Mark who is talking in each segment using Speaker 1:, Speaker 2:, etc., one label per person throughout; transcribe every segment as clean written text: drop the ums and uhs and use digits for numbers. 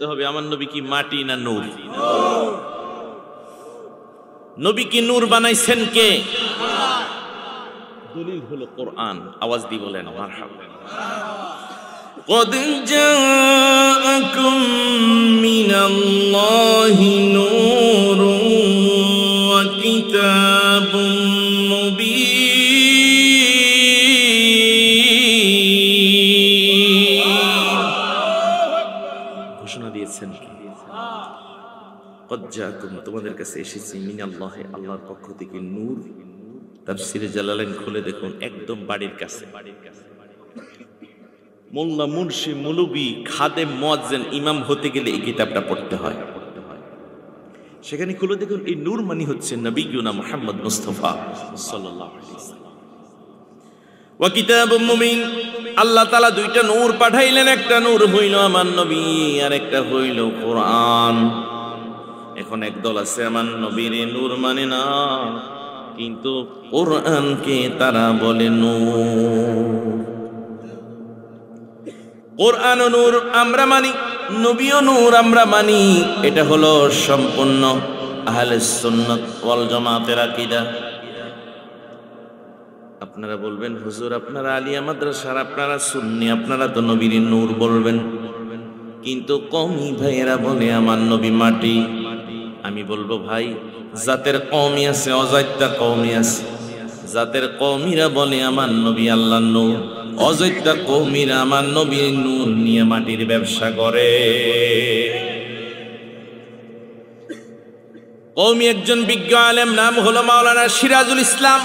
Speaker 1: বুঝতে হবে আমার নবী কি মাটি না নূর। নবী কি নূর বানাইছেন কে? দলিল হলো কোরআন। আওয়াজ দিয়ে বলেন মারহাবা। قد جاءكم من الله نور وكتاب مبين ঘোষণা দিয়েছেন قد جاءكم তোমাদের কাছে এসেছে মিনাল্লাহি আল্লাহর পক্ষ থেকে নূর। তাফসীরে জালালাইন খুলে দেখুন একদম বাড়ির কাছে। মোল্লা মুন্সি মৌলবি খাদেম মুয়াজ্জিন ইমাম হতে গেলে এই কিতাবটা পড়তে হয়। সেখানে খুলে দেখুন এই নূর মানে হচ্ছে নবিয়ুনা মুহাম্মদ মুস্তাফা সাল্লাল্লাহু আলাইহি ওয়াসাল্লাম। ওয়া কিতাবুম মুবিন, আল্লাহ তাআলা দুইটা নূর পাঠাইলেন, একটা নূর হইল আমার নবী আর একটা হইল কোরআন। এখন একদল আছে আমার নবীর নূর মানে না, কিন্তু কোরআনকে তারা বলে নূর। কোরআন ও নূর আমরা মানি, নবীও নূর আমরা মানি। এটা হলো সম্পূর্ণ আহলে সুন্নাত ওয়াল জামাতের আকীদা। আপনারা বলবেন হুজুর আপনারা আলিয়া মাদ্রাসার, আপনারা সুন্নি, আপনারা তো নবীর নূর বলবেন, কিন্তু কওমি ভাইয়েরা বলে আমার নবী মাটি। আমি বলবো ভাই, জাতের কওমি আছে, অজাইত্যা কওমি আছে। জাতের কওমিরা বলে আমার নবী আল্লাহর নূর, অজাইত্যা কওমিরা আমার নবীর নূর নিয়ে মাটির ব্যবসা করে। কওমি একজন বিজ্ঞ আলেম, নাম হলো মাওলানা সিরাজুল ইসলাম,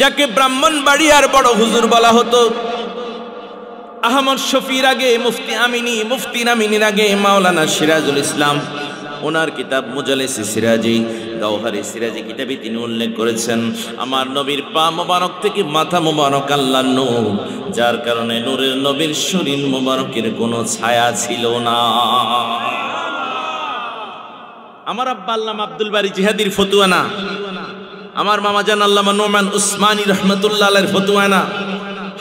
Speaker 1: যাকে ব্রাহ্মণবাড়িয়ার বড় হুজুর বলা হতো। আহমদ শফির আগে মুফতি আমিনী, মুফতি আমিনীর আগে মাওলানা সিরাজুল ইসলাম। ওনার কিতাব মুজালিসে সিরাজি, গাওহারে সিরাজি কিতাবে তিনি উল্লেখ করেছেন আমার নবীর পা মোবারক থেকে মাথা মোবারক আল্লাহর নূর, যার কারণে নূরের নবীর শরীর মোবারকের কোনো ছায়া ছিল না। আমার আব্বা আল্লামা আব্দুল বারী জিহাদির ফতুয়া না, আমার মামা জান আল্লামা নোমান উসমানী রহমতুল্লাহ আলাইহির ফতুয়া না,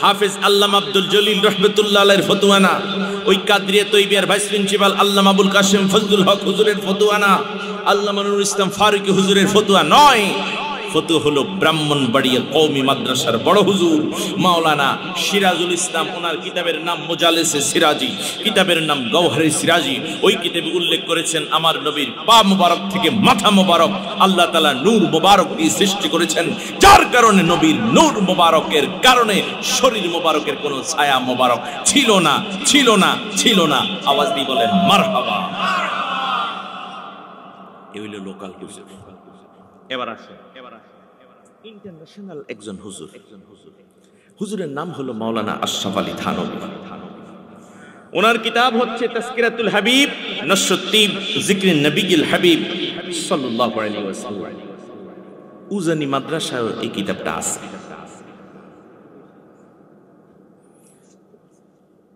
Speaker 1: হাফেজ আল্লামা আব্দুল জলিল রহমতুল্লাহ আলাইহির ফতুয়া না, ওই কাদরিয়া তৈবিয়ার ভাইস প্রিন্সিপাল আল্লামা আবুল কাসেম ফজলুল হক হুজুরের ফতুয়া না, আল্লামা নুরুল ইসলাম ফারুকী হুজুরের ফতুয়া নয়। ফতুয়া হলো ব্রাহ্মণবাড়িয়া কওমি মাদ্রাসার বড় হুজুর মাওলানা সিরাজুল ইসলাম। ওনার কিতাবের নাম মুজালিসে সিরাজি, কিতাবের নাম গাওহারে সিরাজি। ওই কিতাবে উল্লেখ করেছেন আমার নবীর পা মোবারক থেকে মাথা মোবারক আল্লাহ তাআলা নূর মোবারক দিয়ে সৃষ্টি করেছেন, যার কারণে নবীর নূর মোবারকের কারণে শরীর মোবারকের কোনো ছায়া মোবারক ছিল না, ছিল না, ছিল না। আওয়াজ দিয়ে বলেন মারহাবা। এই হইল লোকাল হুজুর। এবার আসে ইন্টারন্যাশনাল একজন হুজুর। হুজুরের নাম হলো মাওলানা আশরাফ আলী থানভী। ওনার কিতাব হচ্ছে তাজকিরাতুল হাবিব নশরুত্তিব যিকরিন নবীল হাবিব সাল্লাল্লাহু আলাইহি ওয়াসাল্লাম। উজানি মাদ্রাসায় এই কিতাবটা আছে।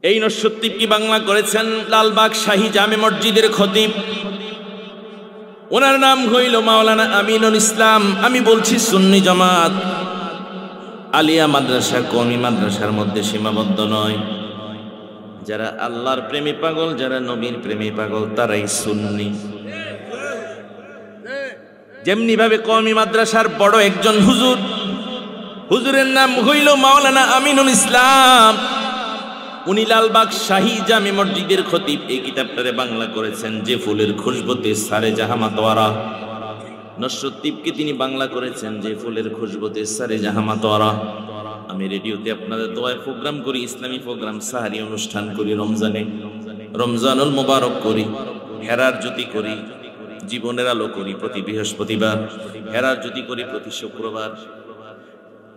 Speaker 1: এই নশরুত্তিব কি বাংলা করেছেন লালবাগ শাহী জামে মসজিদের খতিব, ওনার নাম হইল মাওলানা আমিনুল ইসলাম। আমি বলছি সুন্নি জামাত আলিয়া মাদ্রাসা কওমি মাদ্রাসার মধ্যে সীমাবদ্ধ নয়। যারা আল্লাহর প্রেমী পাগল, যারা নবীর প্রেমী পাগল, তারাই সুন্নি। যেমনি ভাবে কওমি মাদ্রাসার বড় একজন হুজুর, হুজুরের নাম হইল মাওলানা আমিনুল ইসলাম। উনি লালবাগ শাহী জামে মসজিদের খতিব। এই কিতাবটারে বাংলা করেছেন যে ফুলের খুশবুতে সারে জাহামাতওয়ারা। নশরুত্তিবকে তিনি বাংলা করেছেন যে ফুলের খুশবুতে সারে জাহামাতওয়ারা। আমি রেডিওতে আপনাদের দোয়ার প্রোগ্রাম করি, ইসলামী প্রোগ্রাম, সাহারি অনুষ্ঠান করি, রমজানে রমজানুল মুবারক করি, হেরার জ্যোতি করি, জীবনের আলো করি প্রতি বৃহস্পতিবার, হেরার জ্যোতি করি প্রতি শুক্রবার,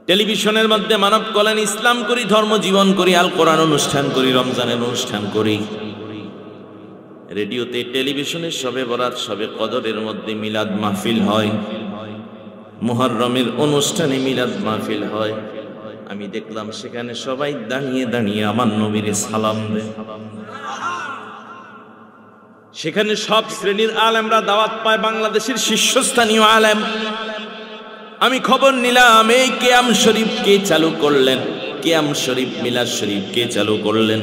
Speaker 1: টেলিভিশনের মধ্যে মানব কল্যাণ ইসলাম করি, ধর্ম জীবন করি, আল কোরআন অনুষ্ঠান করি, রমজানের অনুষ্ঠান করি। রেডিওতে টেলিভিশনে শবে বরাত শবে কদরের মধ্যে মিলাদ মাহফিল হয়, মুহররমের অনুষ্ঠানে মিলাদ মাহফিল হয়। আমি দেখলাম সেখানে সবাই দাঁড়িয়ে দাঁড়িয়ে আমার নবীর সালাম দেয়। সেখানে সব শ্রেণীর আলেমরা দাওয়াত পায়, বাংলাদেশের শীর্ষস্থানীয় আলেম। আমি খবর নিলাম এই কিয়াম শরীফ কে চালু করলেন, কিয়াম শরীফ মিলাদ শরীফ কে চালু করলেন।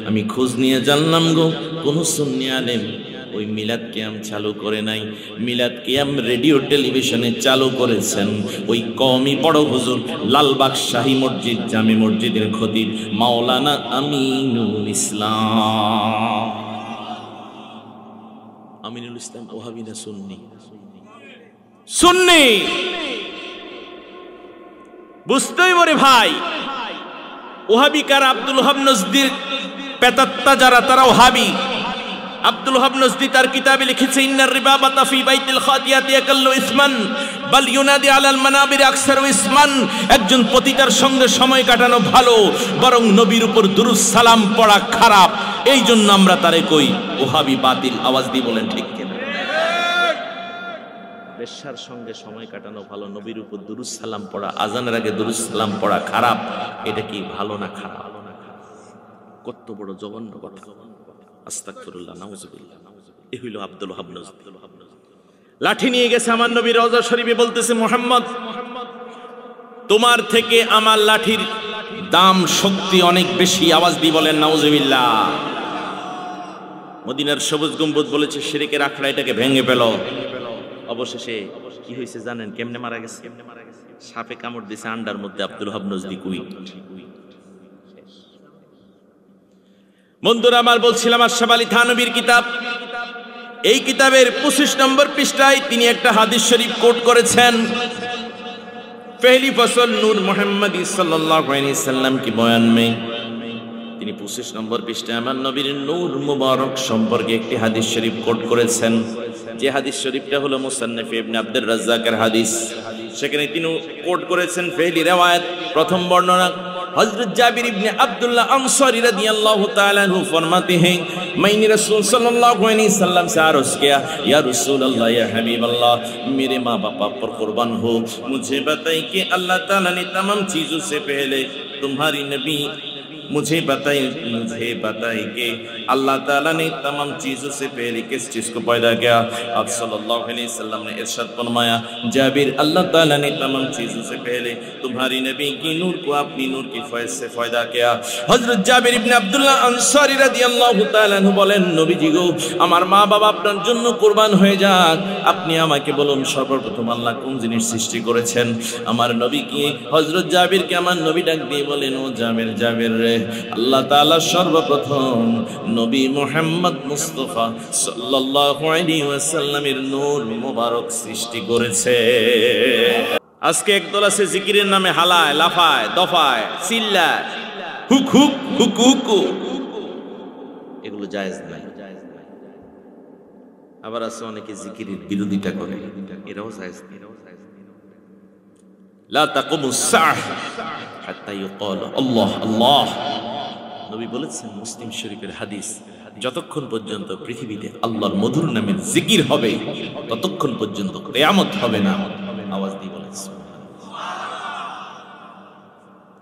Speaker 1: আমি খোঁজ নিয়ে জানলাম গো কোন সুন্নি আলেম ওই মিলাদ কিয়াম চালু করে নাই। মিলাদ কিয়াম রেডিও টেলিভিশনে চালু করেছেন ওই কওমি বড় হুজুর লালবাগ শাহী মসজিদ জামে মসজিদের খতিব মাওলানা আমিনুল ইসলাম। আমিনুল ইসলাম ওহাবি না সুন্নি? সুন্নি। বুঝতেই পারে ভাই, ওহাবি কার? আব্দুল ওহাব নজদির পেতাত্তা যারা, তারা ওহাবি। আব্দুল ওহাব নজদি তার কিতাবে লিখেছে, ইন্নার রিবাবাতা ফি বাইতিল খাতিয়াতি আকাল্লু ইসমান বাল ইউনাদি আলাল মানাবির আকসারু ইসমান। একজন পতিতার সঙ্গে সময় কাটানো ভালো, বরং নবীর উপর দুরূদ সালাম পড়া খারাপ। এই জন্য আমরা তারে কই ওহাবি বাতিল। আওয়াজ দিয়ে বলেন ঠিক কিনা? বেশ্যার সঙ্গে সময় কাটানো ভালো, নবীর উপর দুরূদ সালাম পড়া, আজানের আগে দুরূদ সালাম পড়া খারাপ। এটা কি ভালো না খারাপ? কত বড় জঘন্য কথা! আস্তাগফিরুল্লাহ, নাউযুবিল্লাহ। এই হইল আব্দুল ওহাব নজদি। লাঠি নিয়ে গেছে আমার নবী রওজা শরীফে, বলতেছে, মুহাম্মদ তোমার থেকে আমার লাঠির দাম শক্তি অনেক বেশি। আওয়াজ দিয়ে বলেন নাউযুবিল্লাহ। মদিনার সবুজ গম্বুজ বলেছে শিরকের আখড়া, এটাকে ভেঙে ফেলো। অবশেষে কি হয়েছে জানেন? কেমনে মারা গেছে? সাপে কামড় দিয়েছে আন্ডার মধ্যে। আব্দুল ওহাব নজদি কুইট। বন্ধুরা আমার, বলছিলাম আশরাফ আলী থানভীর কিতাব, এই কিতাবের 25 নম্বর পৃষ্ঠায় তিনি একটা হাদিস শরীফ কোট করেছেন। পহলি ফসল নূর মুহাম্মদি সাল্লাল্লাহু আলাইহি সাল্লাম কি বয়ান মে তিনি 25 নম্বর পৃষ্ঠায় আমার নবীর নূর মুবারক সম্পর্কে একটি হাদিস শরীফ কোট করেছেন। যে হাদিস শরীফটা হলো মুসান্নাফ ইবনে আব্দুর রাজ্জাকের হাদিস। সেখানে তিনি কোট করেছেন পহলি রিওয়ায়াত, প্রথম বর্ণনা हजरत जाबिर इब्ने अब्दुल्लाह अंसारी रदियल्लाहु ताला अन्हु फरमाते हैं, मैंने रसूल सल्लल्लाहु अलैहि वसल्लम से अर्ज किया, या रसूल अल्लाह, या हबीब अल्लाह, मेरे माँ बाप पर कुर्बान हो, मुझे बताइए कि अल्लाह ताला ने तमाम चीज़ों से पहले तुम्हारी नबी मुझे बताइए कि अल्लाह ताला ने तमाम चीज़ों से पहले किस चीज़ को पैदा किया? आप सल्लल्लाहु अलैहि वसल्लम ने इरशाद फरमाया, जाबिर, अल्लाह ताला ने तमाम चीज़ों से पहले तुम्हारी नबी की नूर को अपनी नूर की फैज़ से पैदा किया। हज़रत जाबिर इब्ने अब्दुल्लाह अंसारी রাদিয়াল্লাহু তাআলা আনহু বলেন, নবীজি গো, আমার মা বাবা আপনার জন্য কুরবান হয়ে যাক, আপনি আমাকে বলুন সর্বপ্রথম আল্লাহ কোন জিনিস সৃষ্টি করেছেন? আমার নবী কি হযরত জাবিরকে আমার নবী ডাক দিয়ে বলেন, ও জাবির, জাবির রে, আল্লাহ তাআলা সর্বপ্রথম নবী মুহাম্মদ মুস্তাফা সাল্লাল্লাহু আলাইহি ওয়াসাল্লামের নূর মুবারক সৃষ্টি করেছে। আজকে একদল আছে জিকিরের নামে হালায়, লাফায়, দফায়, চিল্লায়, হুক হুক হুক হুক, এগুলো জায়েজ নাই। আবার আছে অনেকে জিকিরের বিরোধিতা করে, এটাও জায়েজ নাই। লা তাকুমুস সাআহ হাত্তা ইউকাল আল্লাহ আল্লাহ। নবী বলেছেন, মুসলিম শরীফের হাদিস, যতক্ষণ পর্যন্ত পৃথিবীতে আল্লাহর মধুর নামের জিকির হবে ততক্ষণ পর্যন্ত কিয়ামত হবে না। আওয়াজ দিয়ে বলেছেন।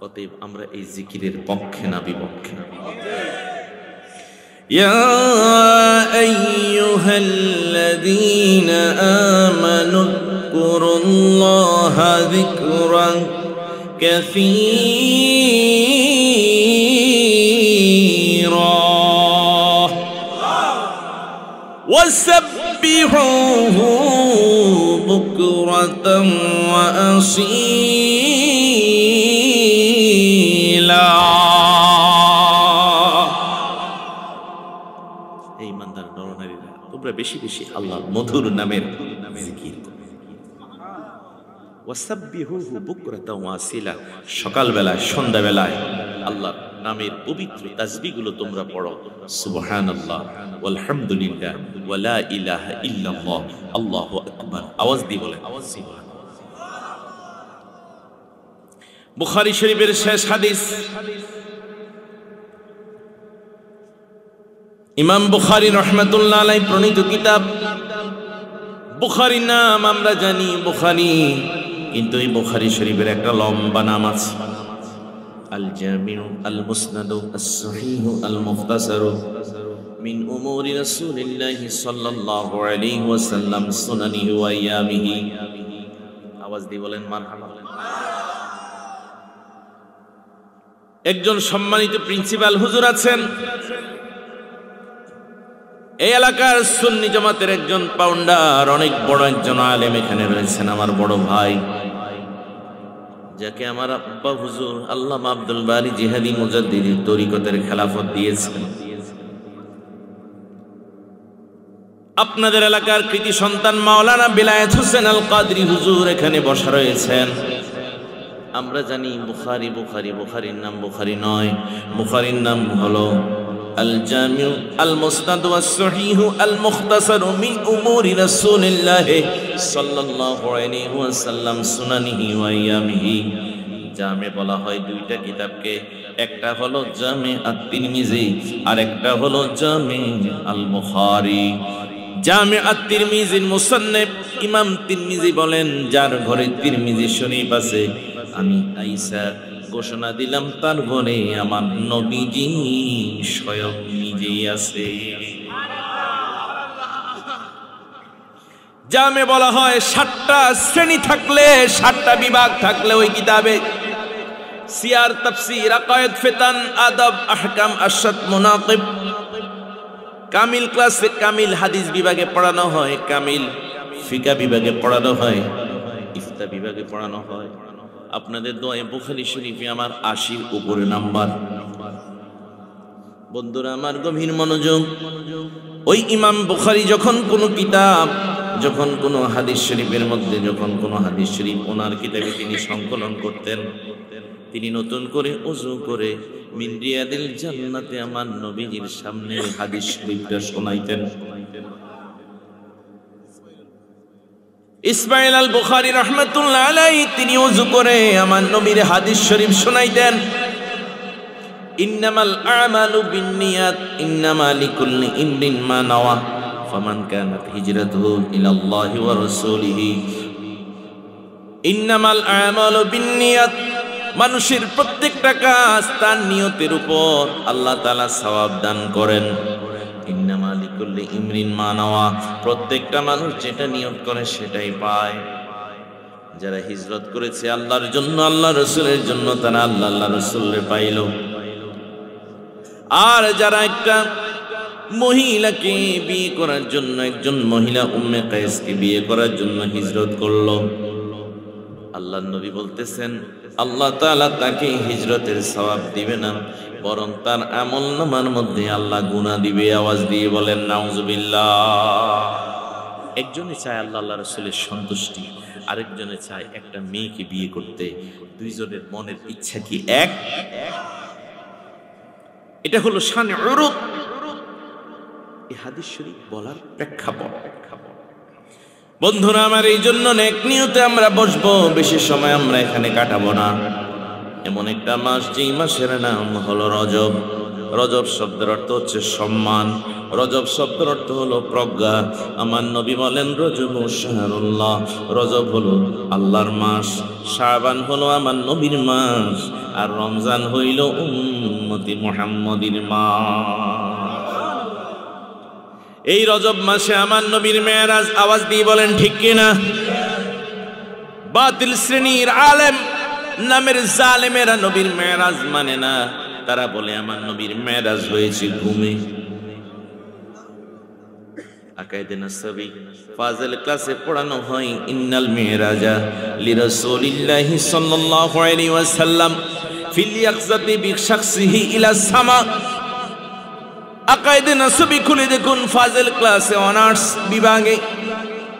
Speaker 1: অতএব আমরা এই জিকিরের পক্ষে না বিপক্ষে? ইয়া আইয়ুহাল্লাযীনা আমানু যকুরুল্লাহা যিকরান কাসীরা ওয়াসাব্বিহুহু বুকরাতান ওয়া আসীলা। এই ইমানদার নরনারীরা, তোমরা বেশি বেশি আল্লাহর মধুর নামের জিকির করো। ওয়াসাব্বিহুহু বুকরাতান ওয়া আসীলা, সকালবেলায় সন্ধ্যাবেলায় আল্লাহর নামের পবিত্র তাসবিহগুলো তোমরা পড়ো। সুবহানাল্লাহ ওয়ালহামদুলিল্লাহ ওয়া লা ইলাহা ইল্লাল্লাহ আল্লাহু আকবার। আওয়াজ দিয়ে বলেন সুবহানাল্লাহ। বুখারী শরীফের শেষ হাদিস, ইমাম বুখারী রাহমাতুল্লাহ আলাইহি প্রণীত কিতাব। বুখারীর নাম আমরা জানি বুখারী, কিন্তু এই বুখারী শরীফের একটা লম্বা নাম আছে, আল জামিউ আল মুসনাদ আস সহিহ আল মুখতাসার মিন উমুরি রাসূলিল্লাহি সাল্লাল্লাহু আলাইহি ওয়াসাল্লাম সুনানিহি ওয়া আইয়ামিহি। আওয়াজ দিয়ে বলেন মারহাবা। একজন সম্মানিত প্রিন্সিপাল হুজুর আছেন, এই এলাকার সুন্নি জামাতের একজন পাউন্ডার, অনেক বড় একজন আলেম এখানে রয়েছেন, আমার বড় ভাই, যাকে আমার আব্বা হুজুর আল্লামা আব্দুল বারী জিহাদি মুজাদ্দিদি তরিকতের খেলাফত দিয়েছেন। আপনাদের এলাকার কৃতি সন্তান মাওলানা বিলায়েত হোসেন আল কাদরি হুজুর এখানে বসা রয়েছেন। আমরা জানি বুখারীর নাম বুখারী নয়, বুখারীর নাম হলো আল জামিউ আল মুসনাদ ওয়াস সহিহ আল মুখতাসার মিন উমুরি রাসূলিল্লাহ সাল্লাল্লাহু আলাইহি ওয়াসাল্লাম সুনানিহি ওয়া আইয়ামিহি। জামে বলা হয় দুইটা কিতাবকে, একটা হলো জামে আত-তিরমিজি আর একটা হলো জামে আল বুখারী। জামে আত-তিরমিজির মুসান্নিফ ইমাম তিরমিজি বলেন, যার ঘরে তিরমিজি শরীফ আছে আমি আয়েশা ঘোষণা দিলাম তার ঘরে আমার নবীজি স্বয়ং নিজেই আছে। জামে বলা হয় 7টা শ্রেণী থাকলে, 7টা বিভাগ থাকলে ওই কিতাবে সিয়ার, তাফসীর, আকায়েদ, ফিতান, আদব, আহকাম, আরশাদ, মুনাকিব, কামিল ক্লাসে কামিল হাদিস বিভাগে পড়ানো হয়, কামিল ফিকা বিভাগে পড়ানো হয়, ইফতা বিভাগে পড়ানো হয়। আপনাদের দোয়ায় বুখারী শরীফে আমার 80 উপরে নাম্বার। বন্ধুরা আমার গভীর মনোযোগ, ওই ইমাম বুখারী যখন কোনো কিতাব, যখন কোনো হাদিস শরীফের মধ্যে, যখন কোনো হাদিস শরীফ ওনার কিতাবে তিনি সংকলন করতেন, তিনি নতুন করে ওযু করে মিন রিয়াদিল জান্নাতে আমার নবীজির সামনে হাদিস শরীফটা শোনাইতেন। ইসমাইল আল বুখারী রাহমাতুল্লাহ আলাইহি তিনি ওযু করে আমার নবীর হাদিস শরীফ শোনাইতেন। ইন্নামাল আমালু বিন্নিয়াত ইন্নামা লিকুল্লি ইমরিন মা নাওয়া ফামান কানাত হিজরাতুহু ইলাল্লাহি ওয়া রাসূলিহি। ইন্নামাল আমালু বিন্নিয়াত, মানুষের প্রত্যেকটা কাজ তার নিয়তের উপর আল্লাহ তাআলা সওয়াব দান করেন। ইন্নামা লিকুল্লি ইমরিন মা নাওয়া, প্রত্যেকটা মানুষ যেটা নিয়ত করে সেটাই পায়। যারা হিজরত করেছে আল্লাহর জন্য, আল্লাহ রাসূলের জন্য, তারা আল্লাহ রাসূলকে পাইল। আর যারা একটা মহিলাকে বিয়ে করার জন্য, একজন মহিলা উম্মে কায়েসকে বিয়ে করার জন্য হিজরত করলো, আল্লাহর নবী বলতেছেন আল্লাহ তাআলা তাকে হিজরতের সওয়াব দিবে না, বরং তার আমলনামার মধ্যে আল্লাহ গুনাহ দিবে। আওয়াজ দিয়ে বলেন নাউজুবিল্লাহ। একজনে চায় আল্লাহ রাসূলের সন্তুষ্টি, আরেকজনে চায় একটা মেয়েকে বিয়ে করতে। দুইজনের মনের ইচ্ছা কি এক? এটা হলো শানে উরুদ। এই হাদিস শরীফ বলার প্রেক্ষাপট। বন্ধুরা আমার, এই জন্য নেক নিয়তে আমরা বসবো, বেশি সময় আমরা এখানে কাটাবো না। এমন একটা মাস, যেই মাসের নাম হলো রজব। রজব শব্দের অর্থ হচ্ছে সম্মান, রজব শব্দের অর্থ হলো প্রজ্ঞা। আমার নবী বলেন রজব শাহরুল্লাহ, রজব হলো আল্লাহর মাস, শাবান হলো আমার নবীর মাস, আর রমজান হইল উম্মতি মুহাম্মদীর মাস। এই রজব মাসে আমার নবীর মেরাজ। আওয়াজ দিয়ে বলেন ঠিক কিনা? বাতিল শ্রেণীর আলেম নামের জালেমেরা নবীর মেরাজ মানে না। তারা বলে আমার নবীর মেরাজ হয়েছে ঘুমে। আকায়েদে নাসবি ফাজিল ক্লাসে পড়ানো হয় ইন্নাল মিরাজা লিরাসূলিল্লাহি সাল্লাল্লাহু আলাইহি ওয়াসাল্লাম ফিল ইয়াকযাতি বিশাখসিহি ইলা সামা। আকায়েদে নাসবি খুলে দেখুন, ফাজিল ক্লাসে অনার্স বিভাগে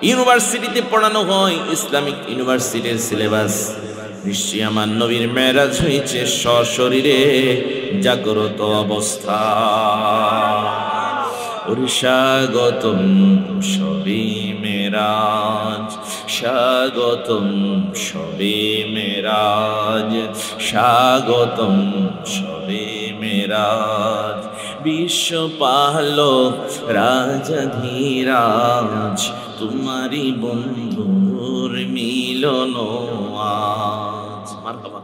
Speaker 1: ইউনিভার্সিটিতে পড়ানো হয়, ইসলামিক ইউনিভার্সিটির সিলেবাস। নিশ্চয়ই আমার নবীর মেরাজ হয়েছে সশরীরে জাগ্রত অবস্থা। স্বাগতম শবে মেরাজ, স্বাগতম শবে মেরাজ, স্বাগতম শবে মেরাজ। বিশ্বপালক রাজাধীরাজ, তোমারি বন্ধুর মিলন আজ। মারহাবা।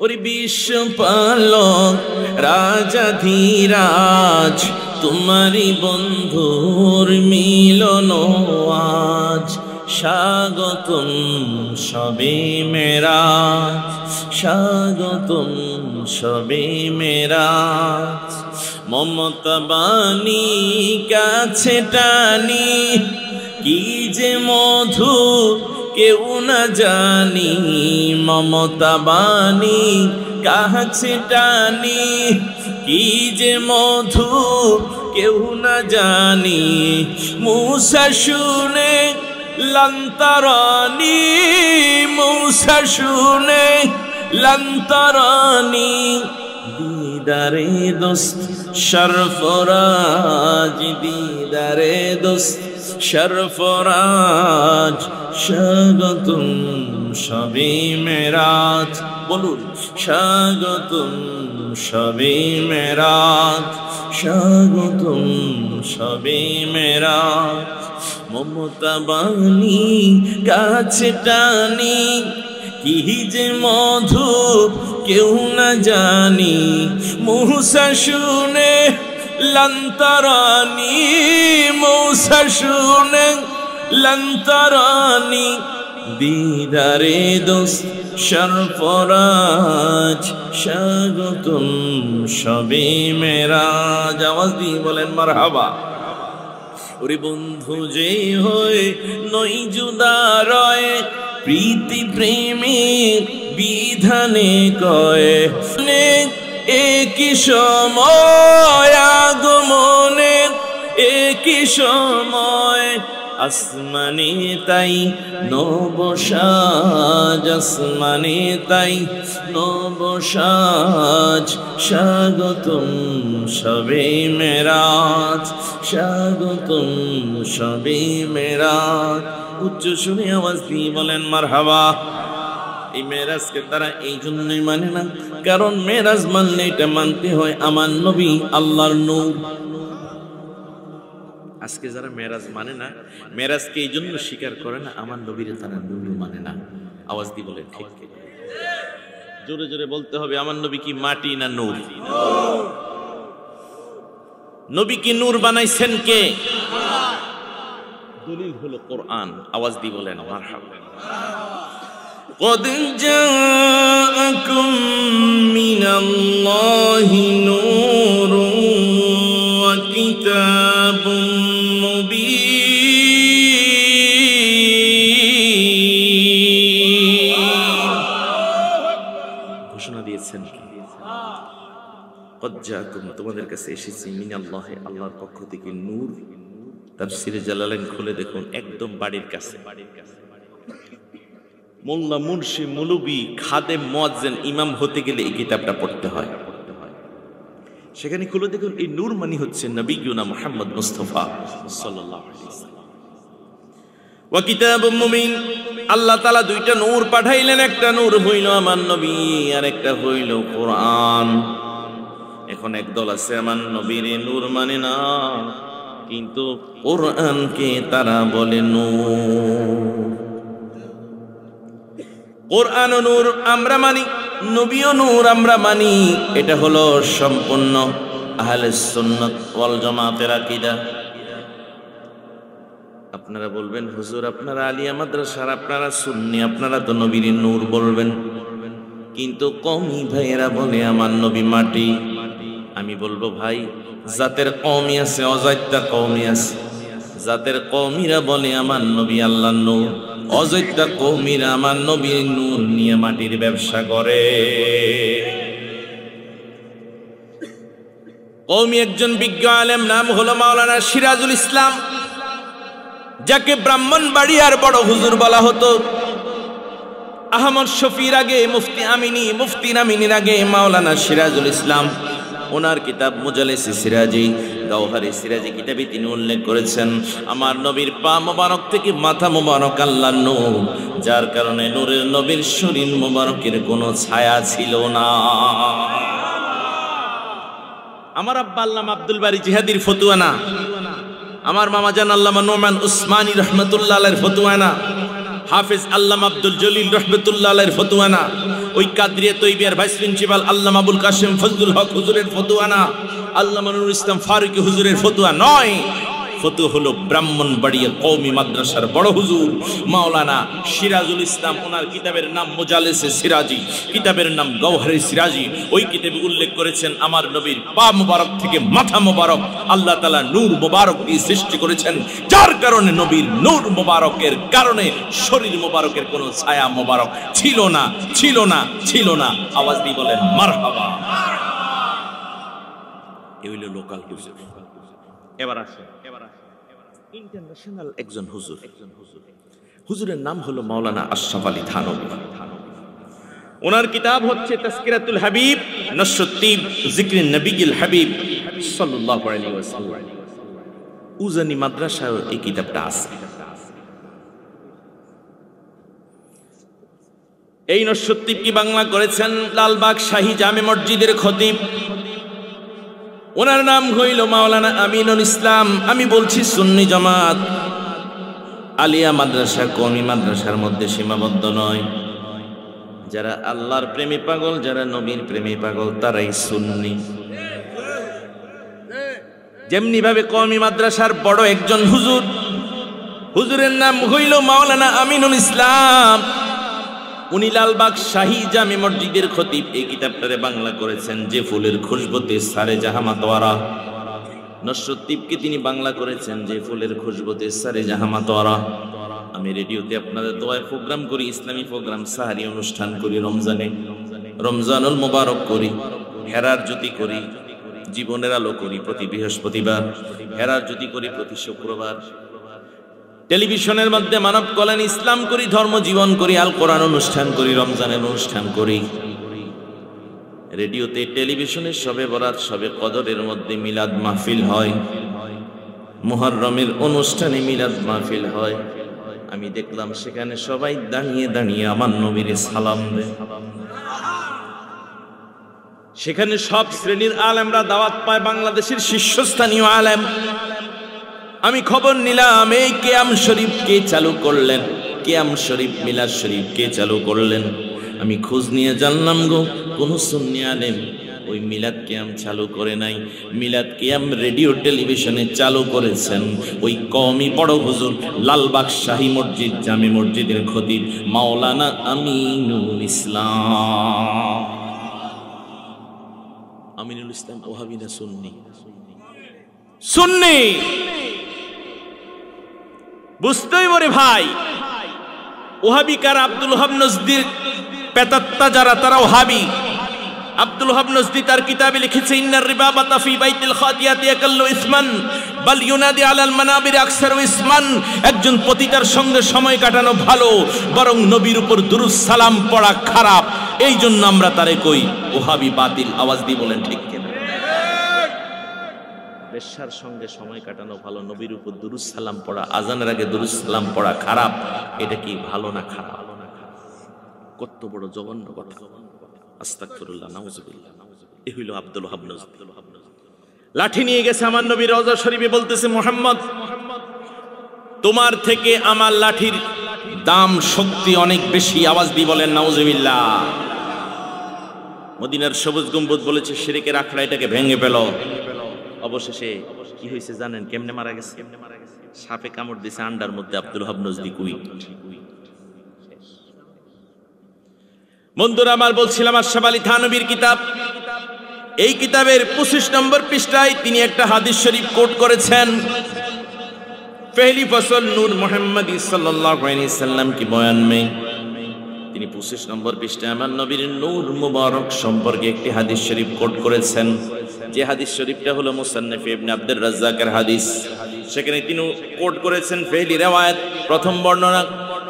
Speaker 1: ওরে বিশ্বপালক রাজাধীরাজ, তোমারি বন্ধুর মিলন আজ। স্বাগতম শবে মেরাজ, স্বাগতম শবে মেরাজ। মমতা বাণী কাছে টানি, কি যে মধু কেউ না জানি। মমতা বাণী কাছে টানি, কি যে মধু কেউ না জানি। মূসা শুনে লন্তারানি, মূসা শুনে লন্তারানি। দিদারে দোস্ত সরফরাজ, দিদারে দোস্ত সরফরাজ। স্বাগতম শবে মেরাজ, বলুন স্বাগতম শবে মেরাজ, স্বাগতম শবে মেরাজ। মমতা বাণী কাছে টানি, কি যে মধু কেউ না জানি। মূসা শুনে লন্তারানি, মূসা শুনে লন্তারানি। দিদারে দোস্ত সরফরাজ, স্বাগতম শবে মেরাজ। আওয়াজ দিয়ে বলেন মারহাবা। ওরে বন্ধু যে হয়ে নই জুদা রয়, প্রীতি প্রেমের বিধানে কয়। একই সময় আগমনে, একই সময় আসমানে তাই নবসাজ, আসমানে তাই নবসাজ। স্বাগতম শবে মেরাজ, স্বাগতম শবে মেরাজ। উচ্চ শুনে আওয়াজ দিয়ে বলেন মারহাবা। এই মেরাজকে তারা এই জন্যই মানে না, কারণ মেরাজ মানলে এটা মানতে হয় আমার নবী আল্লাহর নূর। আজকে যারা মেরাজ মানে না, মেরাজকে এই জন্য স্বীকার করে না, আমার নবীরে তারা নূর মানে না। আওয়াজ দিয়ে বলেন ঠিক ঠিক, জোরে জোরে বলতে হবে। আমার নবী কি মাটি না নূর? নবী কি নূর বানাইছেন কে? দলিল হলো কোরআন। আওয়াজ দিয়ে বলেন মারহাবা। قد جاءكم من الله نور وكتاب مبين। ঘোষণা দিয়েছেন কি? قد جاءكم, তোমাদের কাছে এসেছে, মিনাল্লাহি, আল্লাহর পক্ষ থেকে, নূর। তাফসীরে জালালাইন খুলে দেখুন, একদম বাড়ির কাছে। মোল্লা, মুন্সি, মৌলবি, খাদেম, মুয়াজ্জিন, ইমাম হতে গেলে এই কিতাবটা পড়তে হয়। সেখানে খুলে দেখুন, এই নূর মানে হচ্ছে নবিয়ুনা মুহাম্মদ মুস্তাফা সাল্লাল্লাহু আলাইহি ওয়াসাল্লাম। ওয়া কিতাবুম মুবিন, আল্লাহ তাআলা দুইটা নূর পাঠাইলেন। একটা নূর হইল আমার নবী, আর একটা হইল কোরআন। এখন একদল আছে আমার নবীর নূর মানে না, কিন্তু কোরআনকে তারা বলে নূর। কোরআন নূর আমরা মানি, নবীও নূর আমরা মানি। এটা হলো সম্পূর্ণ আহলে সুন্নাত ওয়াল জামাতের আকীদা। আপনারা বলবেন হুজুর আপনারা আলিয়া মাদ্রাসার, আপনারা সুন্নি, আপনারা তো নবীর নূর বলবেন, কিন্তু কওমি ভাইয়েরা বলে আমার নবী মাটি। আমি বলবো ভাই, জাতের কওমি আছে, অজাত্যা কওমি আছে। জাতের কওমিরা বলে আমার নবী আল্লাহর নূর, অজাত্যা কওমিরা আমার নবীর নূর নিয়ে মাটির ব্যবসা করে। কওমি একজন বিজ্ঞ আলেম, নাম হলো মাওলানা সিরাজুল ইসলাম, যাকে ব্রাহ্মণবাড়িয়ার বড় হুজুর বলা হতো। আহমদ শফির আগে মুফতি আমিনী, মুফতি আমিনীর আগে মাওলানা সিরাজুল ইসলাম। ওনার কিতাব মুজালিসে সিরাজি, গাওহারে সিরাজি কিতাবে তিনি উল্লেখ করেছেন, আমার নবীর পা মোবারক থেকে মাথা মোবারক আল্লাহর নূর, যার কারণে নূরের নবীর শরীর মোবারকের কোনো ছায়া ছিল না। আমার আব্বা আল্লামা আব্দুল বারী জিহাদির ফতুয়া না, আমার মামা জান আল্লামা নোমান উসমানী রহমতুল্লাহ আলাইহির ফতুয়া না, হাফেজ আল্লামা আব্দুল জলিল রহমতুল্লাহ আলাইহির ফতুয়া না, ওই কাদরিয়া তৈবিয়ার ভাইস প্রিন্সিপাল আল্লামা আবুল কাসেম ফজলুল হক হুজুরের ফতুয়া না, আল্লামা নুরুল ইসলাম ফারুকী হুজুরের ফতুয়া নয়। ফতুয়া হলো ব্রাহ্মণবাড়িয়া কওমি মাদ্রাসার বড় হুজুর মাওলানা সিরাজুল ইসলাম। ওনার কিতাবের নাম মুজালিসে সিরাজি, কিতাবের নাম গওহরে সিরাজি। ওই কিতাবে উল্লেখ করেছেন আমার নবীর পা মুবারক থেকে মাথা মুবারক আল্লাহ তাআলা নূর মুবারক দিয়ে সৃষ্টি করেছেন, যার কারণে নবীর নূর মুবারকের কারণে শরীর মুবারকের কোনো ছায়া মুবারক ছিল না, ছিল না, ছিল না। আওয়াজ দিয়ে বলেন মারহাবা। এই হইল লোকাল হুজুর। এবার আসেন ইন্টারন্যাশনাল একজন হুজুর। হুজুরের নাম হলো মাওলানা আশরাফ আলী থানভী। ওনার কিতাব হচ্ছে তাজকিরাতুল হাবিব নশরুদ্দিন যিকরিন নবীল হাবিব সাল্লাল্লাহু আলাইহি ওয়াসাল্লাম। উজানি মাদ্রাসায় এই কিতাবটা আছে। এই নশরুদ্দিন কি বাংলা করেছেন লালবাগ শাহী জামে মসজিদের খতিব। ওনার নাম হইল মাওলানা আমিনুল ইসলাম। আমি বলছি সুন্নি জামাত আলিয়া মাদ্রাসা কওমি মাদ্রাসার মধ্যে সীমাবদ্ধ নয়। যারা আল্লাহর প্রেমে পাগল, যারা নবীর প্রেমে পাগল, তারাই সুন্নি। যেমনি ভাবে কওমি মাদ্রাসার বড় একজন হুজুর, হুজুরের নাম হইল মাওলানা আমিনুল ইসলাম। উনি লালবাগ শাহী জামে মসজিদের খতিব। এই কিতাবটারে বাংলা করেছেন যে ফুলের খুশবুতে সারে জাহামাতওয়ারা। নশরুদ্দিনকে তিনি বাংলা করেছেন যে ফুলের খুশবুতে সারে জাহামাতওয়ারা। আমি রেডিওতে আপনাদের দোয়ায় প্রোগ্রাম করি, ইসলামী প্রোগ্রাম, সাহারি অনুষ্ঠান করি, রমজানে রমজানুল মুবারক করি, হেরার জ্যোতি করি, জীবনের আলো করি প্রতি বৃহস্পতিবার, হেরার জ্যোতি করি প্রতি শুক্রবার, টেলিভিশনের মধ্যে মানব কল্যাণ ইসলাম করি, ধর্ম জীবন করি, আল কোরআন অনুষ্ঠান করি, রমজানের অনুষ্ঠান করি। রেডিওতে টেলিভিশনে শবে বরাত শবে কদরের মধ্যে মিলাদ মাহফিল হয়, মুহররমের অনুষ্ঠানে মিলাদ মাহফিল হয়। আমি দেখলাম সেখানে সবাই দাঁড়িয়ে দাঁড়িয়ে আমার নবীর সালাম দেয়। সেখানে সব শ্রেণীর আলেমরা দাওয়াত পায়, বাংলাদেশের শীর্ষস্থানীয় আলেম। আমি খবর নিলাম এই কিয়াম শরীফ কে চালু করলেন, কিয়াম শরীফ মিলাদ শরীফ কে চালু করলেন। আমি খোঁজ নিয়ে জানলাম গো কোন সুন্নি আলেম ওই মিলাদ কিয়াম চালু করে নাই। মিলাদ কিয়াম রেডিও টেলিভিশনে চালু করেছেন ওই কওমি বড় হুজুর লালবাগ শাহী মসজিদ জামে মসজিদের খতিব মাওলানা আমিনুল ইসলাম। আমিনুল ইসলাম ওহাবি না সুন্নি? সুন্নি। বুঝতেই পারে ভাই ওহাবি কার? আব্দুল ওহাব নজদির পেতাত্তা যারা তারা ওহাবি। আব্দুল ওহাব নজদি তার কিতাবে লিখেছে ইন্নার রিবাবাতা ফি বাইতিল খাতিয়াতি আকাল্লু ইসমান বাল ইউনাদি আলাল মানাবির আকসারু ইসমান। একজন পতিতার সঙ্গে সময় কাটানো ভালো, বরং নবীর উপর দুরূদ সালাম পড়া খারাপ। এই জন্য আমরা তারে কই ওহাবি বাতিল। আওয়াজ দিয়ে বলেন ঠিক কিনা? বেশ্যার সঙ্গে সময় কাটানো ভালো, নবীর উপর দুরূদ সালাম পড়া, আজানের আগে দুরূদ সালাম পড়া খারাপ। এটা কি ভালো না খারাপ? কত বড় জঘন্য কথা! আস্তাগফিরুল্লাহ, নাউযুবিল্লাহ। এই হইল আব্দুল ওহাব নজদি। লাঠি নিয়ে গেছে আমার নবী রওজা শরীফে, বলতেছে মুহাম্মদ তোমার থেকে আমার লাঠির দাম শক্তি অনেক বেশি। আওয়াজ দিয়ে বলেন নাউযুবিল্লাহ। মদিনার সবুজ গম্বুজ বলেছে শিরকের আখড়া, এটাকে ভেঙে ফেল। অবশেষে কি হয়েছে জানেন? কেমনে মারা গেছে? সাপে কামড় দিছে আন্ডার মধ্যে। আব্দুল ওহাব নজদি কুইট। বন্ধুরা আমার, বলছিলাম আশরাফ আলী থানভীর কিতাব। এই কিতাবের 25 নম্বর পৃষ্ঠায় তিনি একটা হাদিস শরীফ কোট করেছেন। पहली फसल नूर मोहम्मद सल्लल्लाहु अलैहि वसल्लम की बयान में তিনি 25 নম্বর পৃষ্ঠায় আমার নবীর নূর মুবারক সম্পর্কে একটি হাদিস শরীফ কোট করেছেন। যে হাদিস শরীফটা হলো মুসান্নিফ ইবনে আব্দুর রাজ্জাকের হাদিস। সেখানে তিনি কোট করেছেন ফেলি রিওয়ায়াত, প্রথম বর্ণনা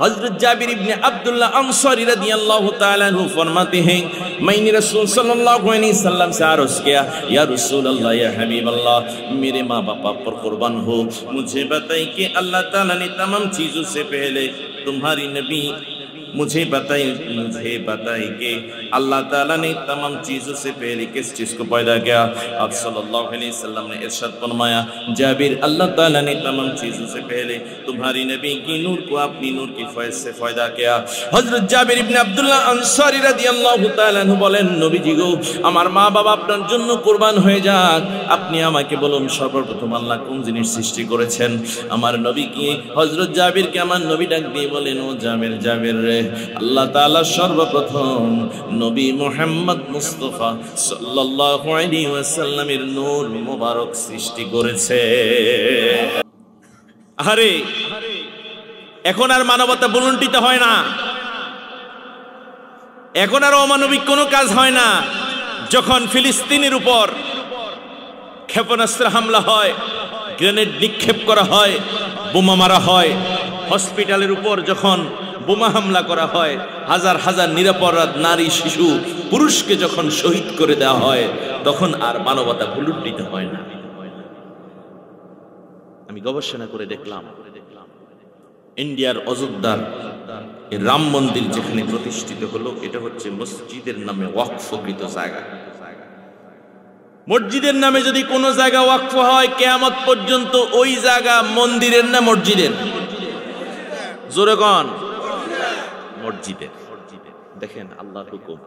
Speaker 1: हजरत जाबिर इब्ने अब्दुल्लाह अंसारी रदियल्लाहु ताला अन्हु फरमाते हैं मैंने रसूल सल्लल्लाहु अलैहि वसल्लम से अर्ज़ किया या रसूल अल्लाह या हबीब अल्लाह मेरे माँ बाप पर कुर्बान हो, मुझे बताइए कि अल्लाह ताला ने तमाम चीज़ों से पहले तुम्हारी नबी मुझे बताइए कि अल्लाह ताला ने तमाम चीज़ों से पहले किस चीज़ को पैदा किया? आप सल्लल्लाहु अलैहि वसल्लम ने इरशाद फरमाया, जाबिर, अल्लाह ताला ने तमाम चीज़ों से पहले तुम्हारी नबी की नूर को अपनी नूर की फैज़ से पैदा किया। हज़रत जाबिर इब्ने अब्दुल्लाह अंसारी রাদিয়াল্লাহু তাআলা আনহু বলেন, নবীজি গো, আমার মা বাবা আপনার জন্য কুরবান হয়ে যাক, আপনি আমাকে বলুন সর্বপ্রথম আল্লাহ কোন জিনিস সৃষ্টি করেছেন? আমার নবী কি হযরত জাবিরকে আমার নবী ডাক দিয়ে বলেন, ও জাবির রে, আল্লাহ তাআলা সর্বপ্রথম নবী মুহাম্মদ মুস্তাফা সাল্লাল্লাহু আলাইহি ওয়াসাল্লামের নূর মুবারক সৃষ্টি করেছে। আরে এখন আর মানবতা বুলুন্টিত হয় না, এখন আর অমানবিক কোনো কাজ হয় না। যখন ফিলিস্তিনের উপর ক্ষেপণাস্ত্র হামলা হয়, গ্রেনেড নিক্ষেপ করা হয়, বোমা মারা হয়, হসপিটালের উপর যখন বোমা হামলা করা হয়, হাজার হাজার নিরপরাধ নারী শিশু পুরুষকে যখন শহীদ করে দেওয়া হয়, তখন আর মানবতা ভুলুণ্ঠিত হয় না। আমি গবেষণা করে দেখলাম, ইন্ডিয়ার অযোধ্যার রাম মন্দির যেখানে প্রতিষ্ঠিত হলো, এটা হচ্ছে মসজিদের নামে ওয়াকফকৃত জায়গা। মসজিদের নামে যদি কোনো জায়গা ওয়াকফ হয়, কিয়ামত পর্যন্ত ওই জায়গা মন্দিরের না মসজিদের? জোরে কোন? মসজিদের। দেখেন আল্লাহর হুকুম।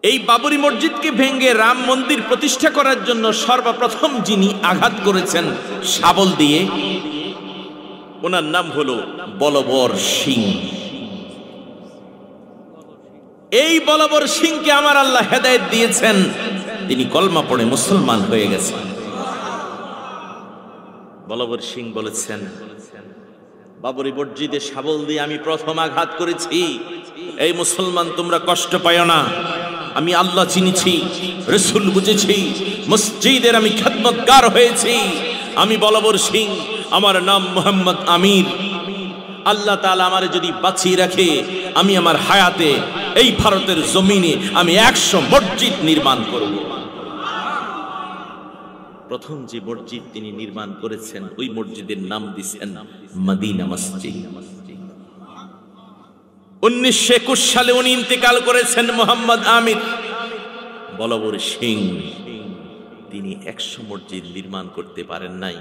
Speaker 1: এই বাবরি মসজিদকে ভেঙে রাম মন্দির প্রতিষ্ঠা করার জন্য সর্বপ্রথম যিনি আঘাত করেছেন শাবল দিয়ে, ওনার নাম হলো বলবর সিং। এই বলবর সিংকে আমার আল্লাহ হেদায়েত দিয়েছেন, তিনি কলমা পড়ে মুসলমান হয়ে গেছেন। বলবর সিং বলেছেন, বাবরি মসজিদে শাবল দিয়ে আমি প্রথম আঘাত করেছি। এই মুসলমান, তোমরা কষ্ট পায় না, আমি আল্লাহ চিনেছি, রাসূল বুঝেছি, মসজিদের আমি খিদমতগার হয়েছি। আমি বলবর সিং, আমার নাম মোহাম্মদ আমির। আল্লাহ তাআলা আমারে যদি বাঁচিয়ে রাখে, আমি আমার হায়াতে এই ভারতের জমিনে আমি 100 মসজিদ নির্মাণ করব। প্রথম যে মসজিদ তিনি নির্মাণ করেছেন, ওই মসজিদের নাম দিয়েছেন মদিনা মসজিদ। 1921 সালে উনি ইন্তেকাল করেছেন মোহাম্মদ আমির। বলবর সিং তিনি 100 মসজিদ নির্মাণ করতে পারেন নাই।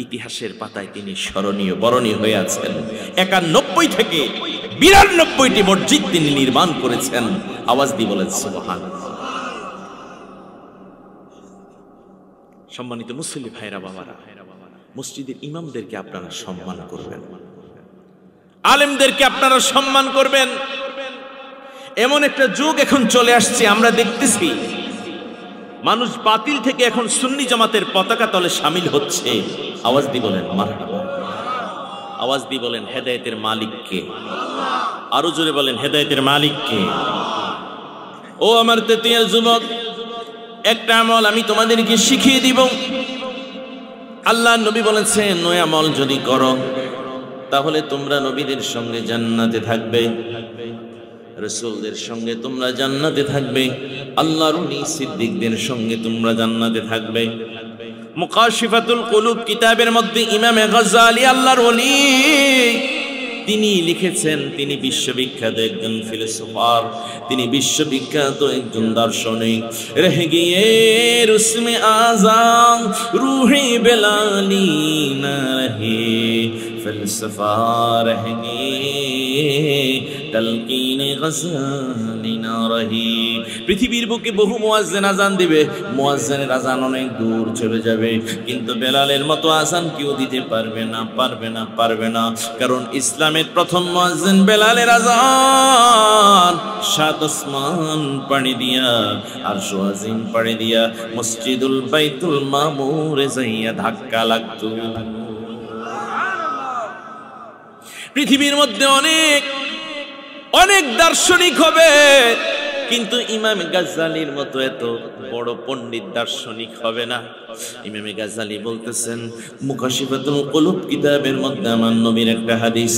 Speaker 1: ইতিহাসের পাতায় তিনি স্মরণীয় বরণীয় হয়ে আছেন। 91 থেকে 92টি মসজিদ তিনি নির্মাণ করেছেন। আওয়াজ দিয়ে বলেন সুবহানাল্লাহ। সম্মানিত মুসলিম ভাইরা বাবারা, মসজিদের ইমামদেরকে আপনারা সম্মান করবেন, আলেমদেরকে আপনারা সম্মান করবেন। এমন একটা যুগ এখন চলে আসছে, আমরা দেখতেছি মানুষ বাতিল থেকে এখন সুন্নি জামাতের পতাকা তলে শামিল হচ্ছে। আওয়াজ দিয়ে বলেন মারহাবা। আওয়াজ দিয়ে বলেন হেদায়েতের মালিক কে? আরো জোরে বলেন হেদায়েতের মালিক কে? ও আমার তেতিয়ার যুবক, একটা আমল আমি তোমাদেরকে শিখিয়ে দিব। আল্লাহ নবী বলেছেন, ওই আমল যদি করো তাহলে তোমরা নবীদের সঙ্গে জান্নাতে থাকবে, রাসূলদের সঙ্গে তোমরা জান্নাতে থাকবে, আল্লাহর ওলি সিদ্দিকদের সঙ্গে তোমরা জান্নাতে থাকবে। মুকাশিফাতুল কুলুব কিতাবের মধ্যে ইমামে গাজ্জালী আল্লাহর ওলি তিনি লিখেছেন, তিনি বিশ্ববিখ্যাত একজন ফিলোসোফার, তিনি বিশ্ববিখ্যাত একজন দার্শনিক। রহ গিয়ে রুসমে আযাম রূহে বেলালি না রহে, ফলসফা রহ গিয়ে তালকিনে গাজ্জালী না রহি। পৃথিবীর বুকে বহু মুয়াজ্জিন আযান দিবে, মুয়াজ্জিনের আযান অনেক দূর চলে যাবে, কিন্তু বেলালের মতো আযান কেউ দিতে পারবে না, পারবে না। কারণ ইসলামের প্রথম মুয়াজ্জিন বেলালের আযান 7 আসমান পাড়ি দিয়া, আরশ আজিম পাড়ি দিয়া মসজিদুল বাইতুল মামুরে যাইয়া ধাক্কা লাগতো। পৃথিবীর মধ্যে অনেক দার্শনিক হবে, কিন্তু ইমাম গাজ্জালীর মতো এত বড় পণ্ডিত দার্শনিক হবে না। ইমাম গাজ্জালী বলতেছেন মুকাশিফাতুল কুলুব কিতাবের মধ্যে আমার নবীর একটা হাদিস,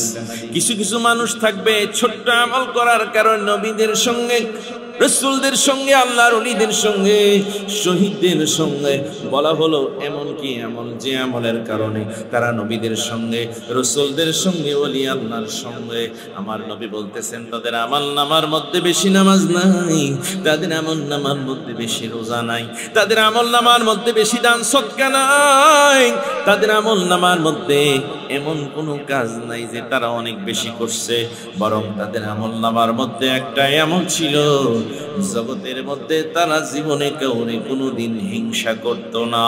Speaker 1: কিছু মানুষ থাকবে ছোট্ট আমল করার কারণে নবীদের সঙ্গে রাসূলদের সঙ্গে, আল্লাহর ওলিদের সঙ্গে, শহীদদের সঙ্গে বলা হলো এমন কি আমল যে আমলের কারণে তারা নবীদের সঙ্গে, রাসূলদের সঙ্গে, ওলি আল্লাহর সঙ্গে। আমার নবী বলতেছেন তাদের আমল নামার মধ্যে বেশি নামাজ নাই, তাদের আমল নামার মধ্যে বেশি রোজা নাই, তাদের আমল নামার মধ্যে বেশি দান সদকা নাই, তাদের আমল নামার মধ্যে এমন কোনো কাজ নাই যে তারা অনেক বেশি করছে, বরং তাদের আমল নামার মধ্যে একটা এমন ছিল জগতের মধ্যে তারা জীবনে কাউরে কোনোদিন হিংসা করত না।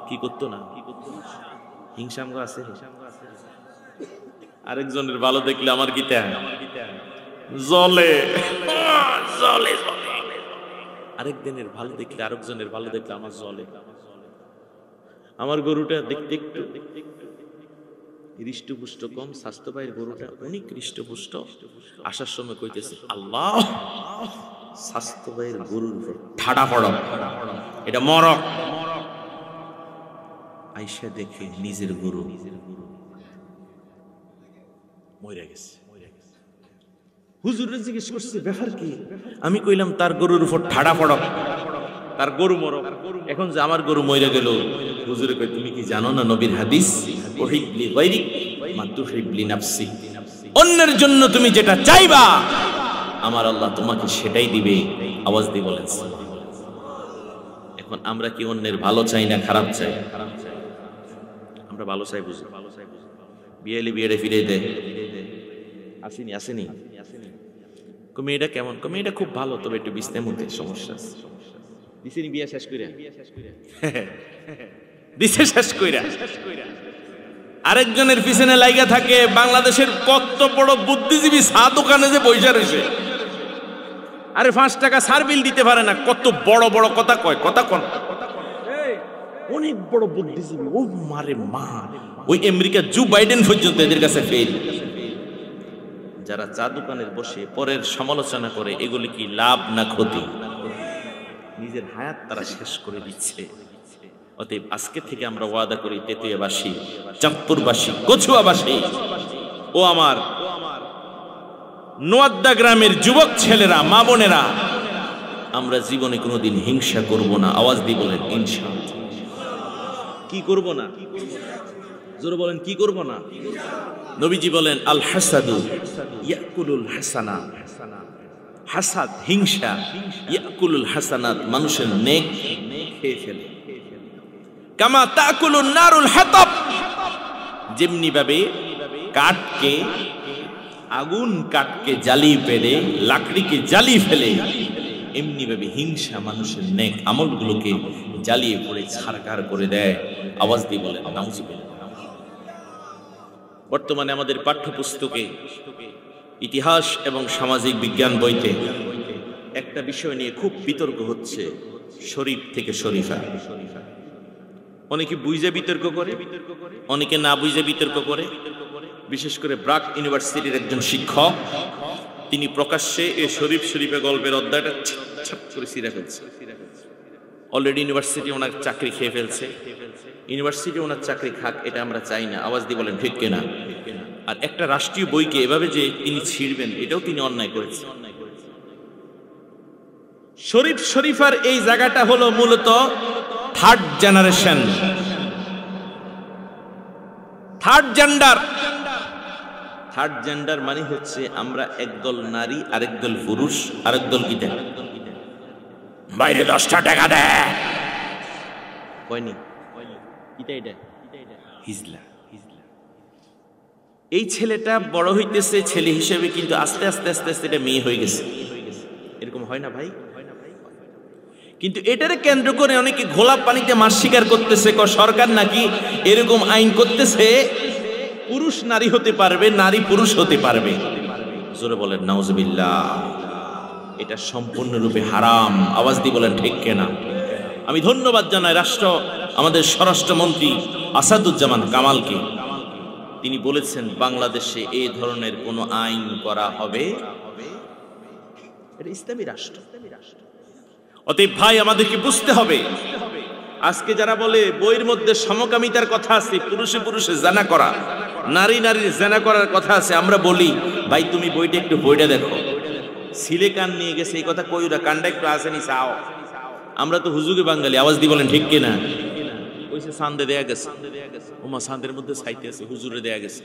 Speaker 1: কি করত না? হিংসা আমগো আছে? আরেকজনের ভালো দেখলে আমার কি জ্বলে জ্বলে, আরেকজনের ভালো দেখলে, আরেকজনের ভালো দেখলে আমার জ্বলে। আমার গরুটা দেখতে একটু হৃষ্টপুষ্ট কম, স্বাস্থ্য ভাইয়ের গরুটা অনেক হৃষ্টপুষ্ট। আসার সময় কইতেছে আল্লাহ, স্বাস্থ্য ভাইয়ের গরুর উপর ঠাডা পড়ো, এটা মরক। আইসা দেখে নিজের গরু মরে গেছে। হুজুরে জিজ্ঞেস করছে ব্যাপার কি? আমি কইলাম তার গরুর উপর ঠাডা পড়ক, তার গরু মরক। এখন যে আমার গরু মরে গেল, হুজুরে কই তুমি কি জানো না নবীর হাদিস, ওহিবলি গায়রিক মা তুহিবলি নাফসি, অন্যের জন্য তুমি যেটা চাইবা আমার আল্লাহ তোমাকে সেটাই দিবে। আওয়াজ দিয়ে বলেন। এখন আমরা কি অন্যের ভালো চাই না খারাপ চাই? আমরা ভালো চাই, বুঝি বিয়েলে বিয়েটা ফিরে দেয়। আসেনি আসেনি মেয়েটা কেমন? মেয়েটা খুব ভালো, তবে একটু বিছনার মধ্যে সমস্যা আছে। দিছেনি বিয়ে শেষ কইরা, দিছে শেষ কইরা আরেকজনের পিছনে লাইগা থাকে। বাংলাদেশের কত বড় বুদ্ধিজীবী চা দোকানে যে বইসা রয়েছে, আরে 5 টাকা সার বিল দিতে পারে না, কত বড় বড় কথা কয়, কথা কন, অনেক বড় বুদ্ধিজীবী। ও মারে মা, ওই আমেরিকা জো বাইডেন পর্যন্ত এদের কাছে ফেল। যারা চা দোকানের বসে পরের সমালোচনা করে, এগুলি কি লাভ না ক্ষতি? নিজের হায়াত তারা শেষ করে দিচ্ছে। অতএব আজকে থেকে আমরা ওয়াদা করি, তেতুয়াবাসী, চাঁদপুরবাসী, কচুয়াবাসী ও আমার নোয়াদ্দা গ্রামের যুবক ছেলেরা, মা বোনেরা, আমরা জীবনে কোনোদিন হিংসা করব না। আওয়াজ দিয়ে বলেন ইনশাআল্লাহ। কি করব না? জোরে বলেন কি করব না? নবীজি বলেন আল হাসাদু ইয়াকুলুল হাসানা, হাসাদ হিংসা ইয়াকুলুল হাসানাত, মানুষের নেক খেয়ে ফেলে। কামা তাকুলুন নারুল হাতাব, যেমনি ভাবে কাঠকে, আগুন কাঠকে জ্বালিয়ে ফেলে, লাকড়িকে জ্বালিয়ে ফেলে, এমনি ভাবে হিংসা মানুষের নেক আমলগুলোকে জ্বালিয়ে পড়ে ছারখার করে দেয়। আওয়াজ দিয়ে বলেন নাউজুবিল্লাহ। বর্তমানে আমাদের পাঠ্যপুস্তকে ইতিহাস এবং সামাজিক বিজ্ঞান বইতে একটা বিষয় নিয়ে খুব বিতর্ক হচ্ছে, শরীফ থেকে শরীফা। অনেকে বুঝে বিতর্ক করে, অনেকে না বুঝে বিতর্ক করে। বিশেষ করে ব্রাক ইউনিভার্সিটির একজন শিক্ষক, তিনি প্রকাশ্যে এই শরীফ শরীফে গল্পের অধ্যায়টা ছাপ করে ছিঁড়ে ফেলছে। অলরেডি ইউনিভার্সিটি ওনার চাকরি খেয়ে ফেলছে। ইউনিভার্সিটি ওনার চাকরি খাক, এটা আমরা চাই না। আওয়াজ দিয়ে বলেন ঠিক কিনা? আর একটা রাষ্ট্রীয় বইকে এভাবে যে তিনি ছিঁড়বেন, এটাও তিনি অন্যায় করেছেন। শরীফ শরীফার এই জায়গাটা হলো মূলত third generation, third gender. Third gender মানে হচ্ছে আমরা একদল নারী, আরেক দল পুরুষ, আরেক দল কি দেয় বাইরে 10টা টাকা দেয় কয়নি, হিজলা। এই ছেলেটা বড় হইতেছে ছেলে হিসেবে, কিন্তু আস্তে আস্তে আস্তে আস্তে এটা মেয়ে হয়ে গেছে। এরকম হয় না ভাই? কিন্তু এটারে কেন্দ্র করে অনেকে ঘোলা পানিতে মাছ শিকার করতেছে। সরকার নাকি এরকম আইন করতেছে, পুরুষ নারী হতে পারবে, নারী পুরুষ হতে পারবে। জোরে বলেন নাউজুবিল্লাহ। এটা সম্পূর্ণরূপে হারাম। আওয়াজ দিয়ে বলেন ঠিক কিনা? আমি ধন্যবাদ জানাই আমাদের স্বরাষ্ট্রমন্ত্রী আসাদুজ্জামান কামালকে। তিনি বলেছেন বাংলাদেশে এই ধরনের কোনো আইন করা হবে, এটা ইসলামী রাষ্ট্র। অতএব ভাই আমাদেরকে বুঝতে হবে, আজকে যারা বলে বইয়ের মধ্যে সমকামিতার কথা আছে, পুরুষে পুরুষে জানা করা, নারী নারী জানা করার কথা আছে, আমরা বলি ভাই তুমি বইটা একটু বইটা দেখো। সিলে কান নিয়ে গেছে এই কথা কইরা কানটা একটু আসেনি চাও। আমরা তো হুজুগে বাঙালি, আওয়াজ দিয়ে বলেন ঠিক কিনা? কইছে সান্দে দেয়া গেছে, ওমা সান্দের মধ্যে সাইতে আছে, হুজুরে দেয়া গেছে।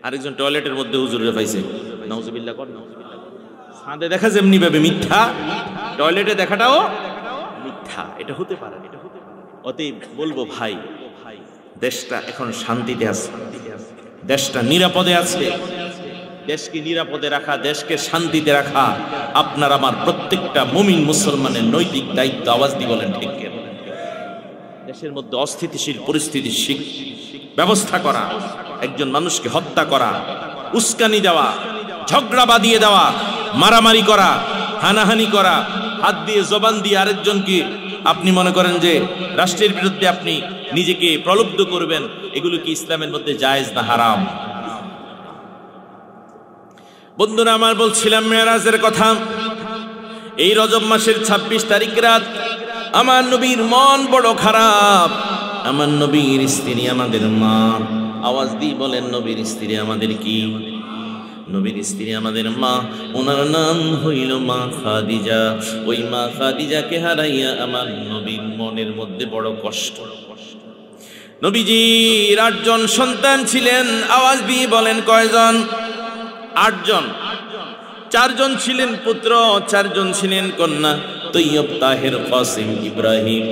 Speaker 1: আরেকজন টয়লেটের মধ্যে হুজুরে পাইছে, নাউজুবিল্লাহ কর। সান্দে দেখা যেমনি ভাবে মিথ্যা, টয়লেটে দেখাটাও মিথ্যা, এটা হতে পারে না। অতএব বলবো ভাই, দেশটা এখন শান্তিতে আছে, দেশটা নিরাপদে আছে। দেশকে নিরাপদে রাখা, দেশকে শান্তিতে রাখা আপনার আমার প্রত্যেকটা মুমিন মুসলমানের নৈতিক দায়িত্ব। আওয়াজ দিয়ে বলেন ঠিক কিনা? দেশের মধ্যে অস্থিতিশীল পরিস্থিতির ব্যবস্থা করা, একজন মানুষকে হত্যা করা, উস্কানি দেওয়া, ঝগড়া বাঁধিয়ে দেওয়া, মারামারি করা, হানাহানি করা, হাত দিয়ে জবান দিয়ে আরেকজনকে আপনি মনে করেন যে রাষ্ট্রের বিরুদ্ধে আপনি নিজেকে প্রলুব্ধ করবেন, এগুলো কি ইসলামের মধ্যে জায়েজ না হারাম? বন্ধুরা আমার, বলছিলাম মেরাজের কথা। এই রজব মাসের 26 তারিখ রাত আমার নবীর মন বড় খারাপ। আমার নবীর স্ত্রী আমাদের মা। আওয়াজ দিয়ে বলেন, নবীর স্ত্রী আমাদের কি? নবীর স্ত্রী আমাদের মা। ওনার নাম হইল মা খাদিজা। ওই মা খাদিজাকে হারাইয়া আমার নবীর মনের মধ্যে বড় কষ্ট। নবীজির 8 জন সন্তান ছিলেন। আওয়াজ দিয়ে বলেন কয়জন? 8 জন। 4 জন ছিলেন পুত্র, 4 জন ছিলেন কন্যা। তৈয়ব, তাহের, কাসিম, ইব্রাহিম।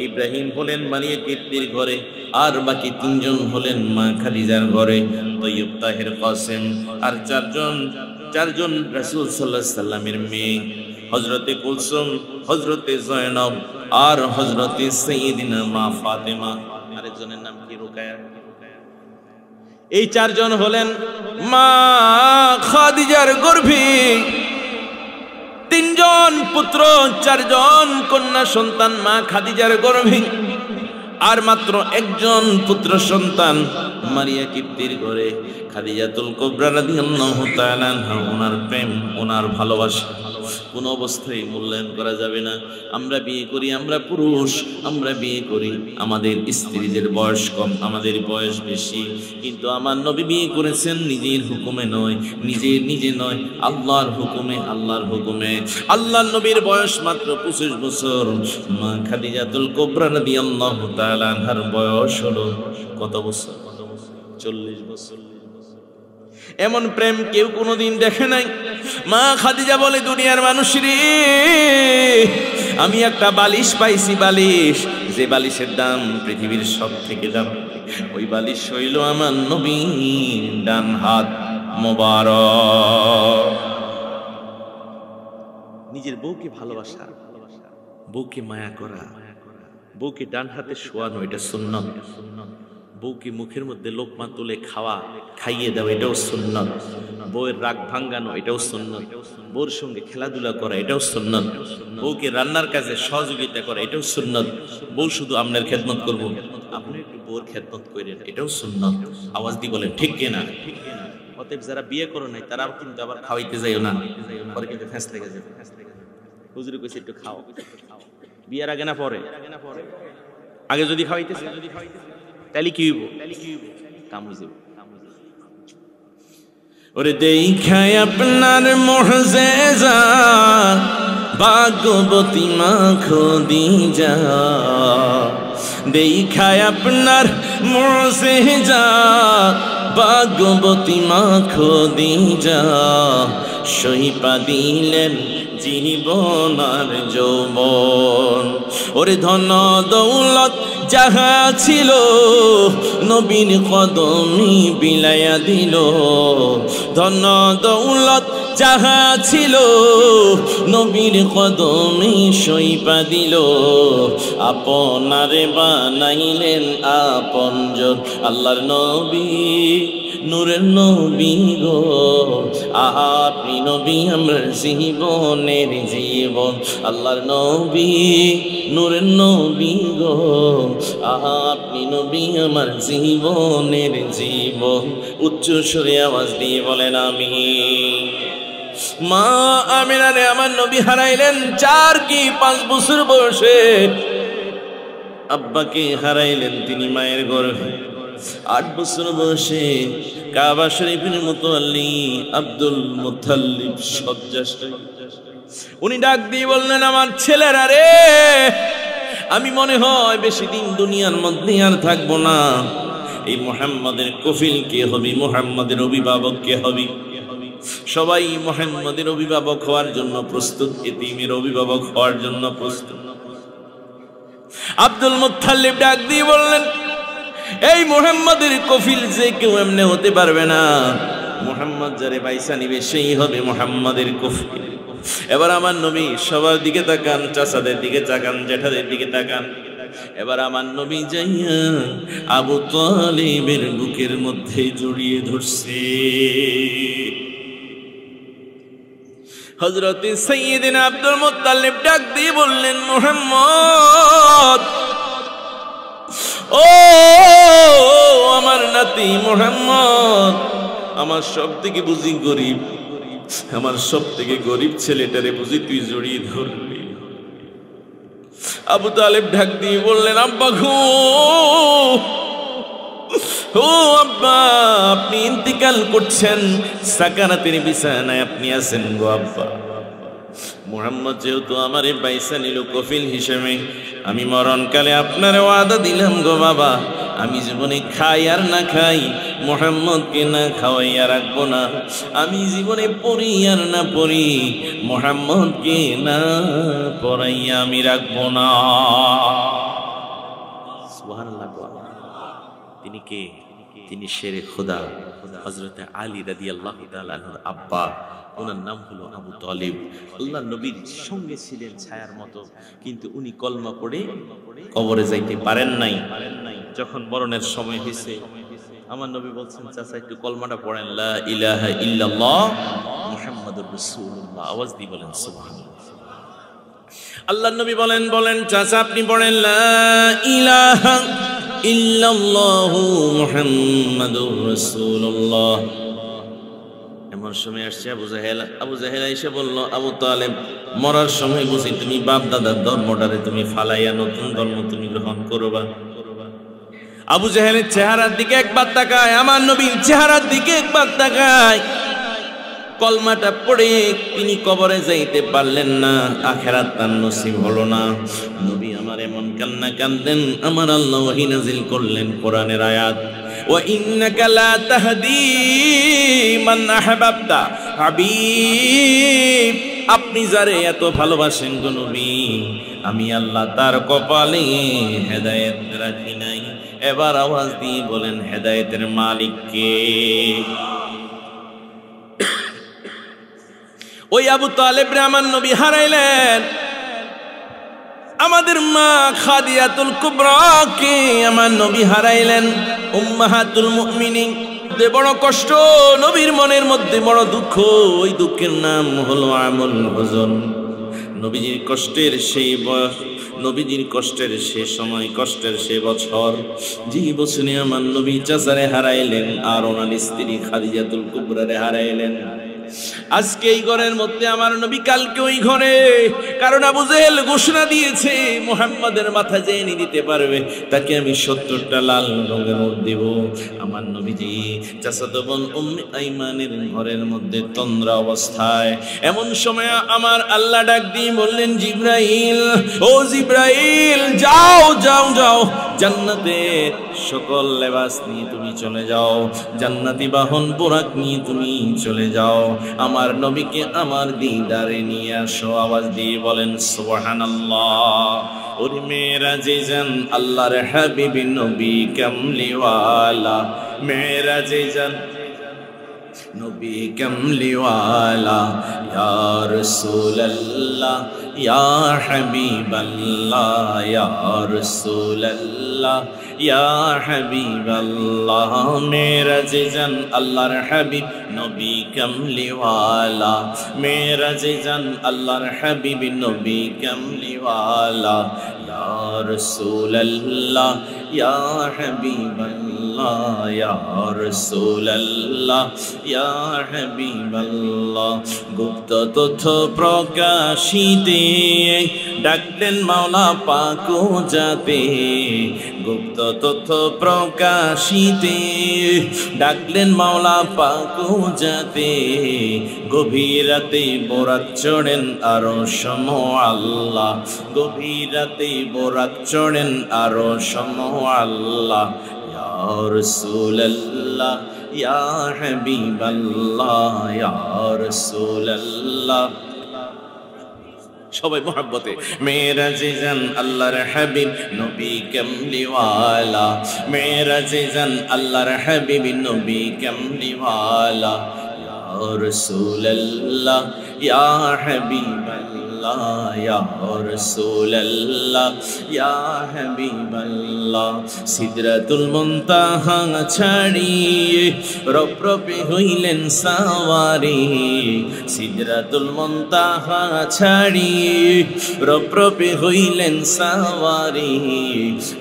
Speaker 1: ইব্রাহিম হলেন মারিয়া কীর্তির ঘরে, আর বাকি 3 জন হলেন মা খাদিজার ঘরে। তৈয়ব, তাহের, কাসিম। আর 4 জন রাসূল সাল্লাল্লাহু আলাইহি সাল্লামের মেয়ে, হযরতে কুলসুম, হযরতে জয়নব, আর হযরতে সাইয়্যিদিনা মা ফাতেমা। আরেকজনের নাম কি? রুকায়া। এই 4 জন হলেন মা খাদিজার গর্ভে। 3 জন পুত্র, 4 জন কন্যা সন্তান মা খাদিজার গর্ভে, আর মাত্র 1 জন পুত্র সন্তান মারিয়া কীর্তির ঘরে। খাদিজাতুল কুবরা রাদিয়াল্লাহু তাআলা আনহা, ওনার প্রেম, ওনার ভালোবাসা কোন অবস্থায় মূল্যায়ন করা যাবে না। আমরা বিয়ে করি, আমরা পুরুষ, আমরা বিয়ে করি, আমাদের স্ত্রীদের বয়স কম, আমাদের বয়স বেশি, কিন্তু আমার নবী বিয়ে করেছেন নিজের হুকুমে নয়, নিজে নয়, আল্লাহর হুকুমে। আল্লাহর হুকুমে। আল্লাহর নবীর বয়স মাত্র 25 বছর। মা খাদিজাতুল কুবরা রাদিয়াল্লাহু তাআলা আনহার বয়স হলো কত বছর? 40 বছর। এমন প্রেম কেউ কোনোদিন দেখে নাই। মা খাদিজা বলে, দুনিয়ার মানুষ রে, আমি একটা বালিশ পাইছি, বালিশ, যে বালিশের দাম পৃথিবীর সব থেকে দাম। ওই বালিশ হইল আমার নবীর ডান হাত মোবারক। নিজের বউকে ভালোবাসা, বউকে মায়া করা, বউকে ডান হাতে শোয়ানো, এটা সুন্নাত। বউকে মুখের মধ্যে লোকমা তুলে খাইয়ে দাও, এটাও সুন্নাত। বউয়ের রাগ ভাঙ্গানো, এটাও সুন্নাত। বউর সঙ্গে খেলাধুলা করা, এটাও সুন্নাত। বউকে রান্নার কাজে সহযোগিতা করা, এটাও সুন্নাত। বউ শুধু আপনার খেদমত করবো, আপনি একটু বউর খেদমত করেন, এটাও সুন্নাত। আওয়াজ দিয়ে বলেন ঠিক কিনা? অতএব যারা বিয়ে করো নাই তারা কিন্তু আবার খাওয়াইতে যাইও না, পরে কিন্তু ফ্যাঁস লেগে যাবে। হুজুরে কইছে একটু খাও, বিয়ের আগে না পরে? আগে যদি খাওয়াইতেছে তাহলে কি হইব? কামুজিব। ওরে দেখায় আপনার মুআজিজা, ভাগ্যবতী মা খাদিজা। দেখায় আপনার মুআজিজা, ভাগ্যবতী মা খাদিজা। সহিপা দিলেন জীবন আর যৌবন। ওরে ধন দৌলত যাহা ছিল, নবীর কদমে বিলায়া দিল। ধন দৌলত যাহা ছিল, নবীর কদমে সইপা দিল। আপনারে বানাইলেন আপনজন, আল্লাহর নবী, নূরের নবী গো। আপনি নবী আমার জীবনের জীবন, আল্লাহর নবী, নূরের নবী গো। আপনি নবী আমার জীবনের জীবন। উচ্চ সুরে আওয়াজ দিয়ে বলেন আমিন। মা আমিনারে আমার নবী হারাইলেন 4 কি 5 বছর বয়সে। আব্বাকে হারাইলেন তিনি মায়ের গর্ভে। 8 বছর বয়সে কাবা শরীফের মুতাওয়াল্লি আব্দুল মুত্তালিব শয্যাশায়ী। উনি ডাক দিয়ে বললেন, আমার ছেলেরা রে, আমি মনে হয় বেশি দিন দুনিয়ার মধ্যে আর থাকবো না। এই মুহাম্মাদের কফিল কে হবে, মুহাম্মাদের অভিভাবক কে হবে? সবাই মুহাম্মাদের অভিভাবক হওয়ার জন্য প্রস্তুত, এতিমের অভিভাবক হওয়ার জন্য প্রস্তুত। আব্দুল মুত্তালিব ডাক দিয়ে বললেন, এই মুহাম্মাদের কফিল যে কেউ এমনি হতে পারবে না। মুহাম্মদ যারে বাইসা নিবে সেই হবে মুহাম্মাদের কফিল। এবার আমার নবী সবার দিকে তাকান, চাচাদের দিকে তাকান, জেঠাদের দিকে তাকান। এবার আমার নবী যাইয়া আবু তালিবের বুকের মধ্যে জড়িয়ে ধরছে। হযরত সাইয়্যিদিনা আব্দুল মুত্তালিব ডাক দিয়ে বললেন, মুহাম্মদ, ও আমার নাতি মুহাম্মদ, আমার সব থেকে বুঝি গরিব, আমার সব থেকে গরিব ছেলেটারে বুঝি তুই জড়িয়ে ধরলি। আবু তালেব ডাক দিয়ে বললেন, আব্বা গো, ও আব্বা, আপনি ইন্তিকাল করছেন, সাকারাতের বিছানায় আপনি আছেন গো আব্বা। মুহাম্মদ যেহেতু আমারে বাইসা নিল কফিল হিসেবে, আমি মরণকালে আপনার ওয়াদা দিলাম গো বাবা, আমি জীবনে খাই আর না খাই, মুহাম্মদকে না খাওয়াইয়া রাখবো না। আমি জীবনে পড়ি আর না পড়ি, মুহাম্মদকে না পড়াইয়া আমি রাখবো না। সুবহানাল্লাহ। তিনি কে? তিনি শেরে খোদা হযরত আলী রাদিয়াল্লাহু তাআলা আনহুর আব্বা। ওনার নাম হলো আবু তালিব। আল্লাহ নবীর সঙ্গে ছিলেন ছায়ার মতো, কিন্তু উনি কলমা পড়ে কবরে যাইতে পারেন নাই। যখন মরণের সময় হয়েছে, আমার নবী বলছেন, চাচা একটু কলমাটা পড়েন, লা ইলাহা ইল্লাল্লাহ মুহাম্মাদুর রাসূলুল্লাহ। আওয়াজ দিয়ে বলেন সুবহানাল্লাহ। আল্লাহ নবী বলেন চাচা আপনি পড়েন, লা ইলাহা ইল্লাল্লাহু মুহাম্মাদুর রাসূলুল্লাহ। এমন সময় আসছে আবু জাহেল এসে বলল, আবু তালেব, মরার সময় বুঝি তুমি বাপ দাদার ধর্মটারে তুমি ফালাইয়া নতুন ধর্ম তুমি গ্রহণ করবা? আবু জাহেলের চেহারার দিকে একবার তাকায়, আমার নবীর চেহারার দিকে একবার তাকায়। কলমাটা পড়ে তিনি কবরে যাইতে পারলেন না, আখিরাত তার নসিব হলো না। নবী আমার এমন কান্না কাঁদেন, আমার আল্লাহ ওহী নাযিল করলেন কোরআনের আয়াত, ওয়া ইন্নাকা লা তাহদি মান আহবাবতা। হাবিব, আপনি যারে এত ভালোবাসেন গো নবী, আমি আল্লাহ তার কপালে হেদায়েত রাখি নাই। এবার আওয়াজ দিয়ে বলেন, হেদায়েতের মালিক কে? ওই আবু তালেব রে আমার নবী হারাইলেন। আমাদের মা খাদিজাতুল কুবরা কে আমার নবী হারাইলেন, উম্মাহাতুল মুমিনিন। বড় কষ্ট, নবীর মনের মধ্যে বড় দুঃখ। ওই দুঃখের নাম হলো আমুল হুজন। নবীজির কষ্টের সেই বয়স, নবীজির কষ্টের সে সময়, কষ্টের সে বছর, যে বছরে আমার নবী চাচারে হারাইলেন আর ওনার স্ত্রী খাদিজাতুল কুবরারে হারাইলেন। আজকে এই ঘরের মধ্যে আমার নবী, কালকে ওই ঘরে। কারণ আবু জেহেল ঘোষণা দিয়েছে, মুহাম্মাদের মাথা যে এনে দিতে পারবে তাকে আমি 70টা লাল রঙের উট দেব। আমার নবীজি চাচাতো বোন উম্মে আইমানের ঘরের মধ্যে তন্দ্রা অবস্থায়। এমন সময় আমার আল্লাহ ডাক দিয়ে বললেন, জিব্রাইল, ও জিব্রাইল, যাও যাও যাও, জান্নাতে সকল লেবাস নিয়ে তুমি চলে যাও, জান্নাতি বাহন বোরাক নিয়ে তুমি চলে যাও, আমার নবীকে আমার দিদারে নিয়ে আসো। আওয়াজ দিয়ে বলেন সুবহানাল্লাহ। ওরে মেরাজে যান আল্লাহর হাবিব নবী কামলিওয়ালা, মেরাজে যান নবী কামলিওয়ালা, ইয়া রাসূলুল্লাহ ইয়া হাবিবাল্লাহ, ইয়া রাসূলুল্লাহ ইয়া হাবিবাল্লাহ। মেরাজে যান আল্লাহর হাবিব নবী কামলিওয়ালা, মেরাজে যান আল্লাহর হাবিব নবী কামলিওয়ালা, ইয়া রাসূলুল্লাহ ইয়া হাবিবাল্লাহ, ইয়া রাসূলুল্লাহ ইয়া হাবিবাল্লাহ। গুপ্ত তথ্য প্রকাশিতে ডাকলেন মাওলা পাক যাতে, গুপ্ত তথ্য প্রকাশিতে ডাকলেন মাওলা পাক যাতে গভীর রাতে বোরাক চড়েন আরো সম আল্লাহ গভীর রাতে বোরাক চড়েন আরো সম আল্লাহ ইয়া রাসূলুল্লাহ ইয়া হাবিবাল্লাহ ইয়া রাসূলুল্লাহ সবাই মোহাব্বতে মেরাজে যান আল্লাহর হাবিব নবী কামলিওয়ালা মেরাজে যান আল্লাহর হাবিব নবী কামলিওয়ালা ইয়া রাসূলুল্লাহ ইয়া হাবিবাল্লাহ ইয়া রাসূলুল্লাহ ইয়া হাবিবাল্লাহ সিদরাতুল মুনতাহা ছাড়িয়ে রপ্রপে হইলেন সাওয়ারি সিদরাতুল মুনতাহা ছাড়িয়ে রপ্রপে হইলেন সাওয়ারি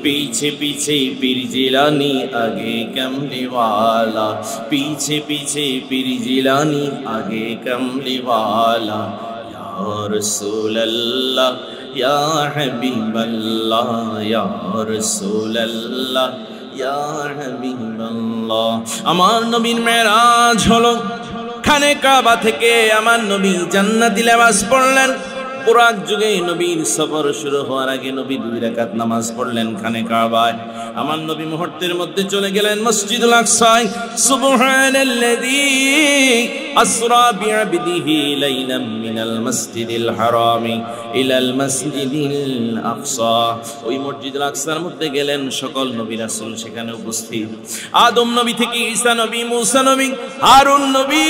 Speaker 1: পিছে পিছে পীর জিলানী আগে কামলিওয়ালা পিছে পিছে পীর জিলানী আগে কামলিওয়ালা ইয়া রাসূলুল্লাহ ইয়া হাবিবাল্লাহ ইয়া রাসূলুল্লাহ ইয়া হাবিবাল্লাহ আমার নবীর মেরাজ হলো খানে কাবা থেকে আমার নবী জান্নাতি লেবাস পড়লেন পুরাক যুগে নবীর সফর শুরু হওয়ার আগে নবী 2 রাকাত নামাজ পড়লেন খানে কাবায় আমার নবী মুহূর্তের মধ্যে চলে গেলেন মসজিদুল আকসায় সুবহানাল্লাযী আসরা বিআবদিহি লাইলাম মিনাল মাসজিদিল হারামি ইলাল মাসজিদিল আকসা ওই মসজিদুল আকসার মধ্যে গেলেন সকল নবী রাসূল সেখানে উপস্থিত আদম নবী থেকে ঈসা নবী মুসা নবী হারুন নবী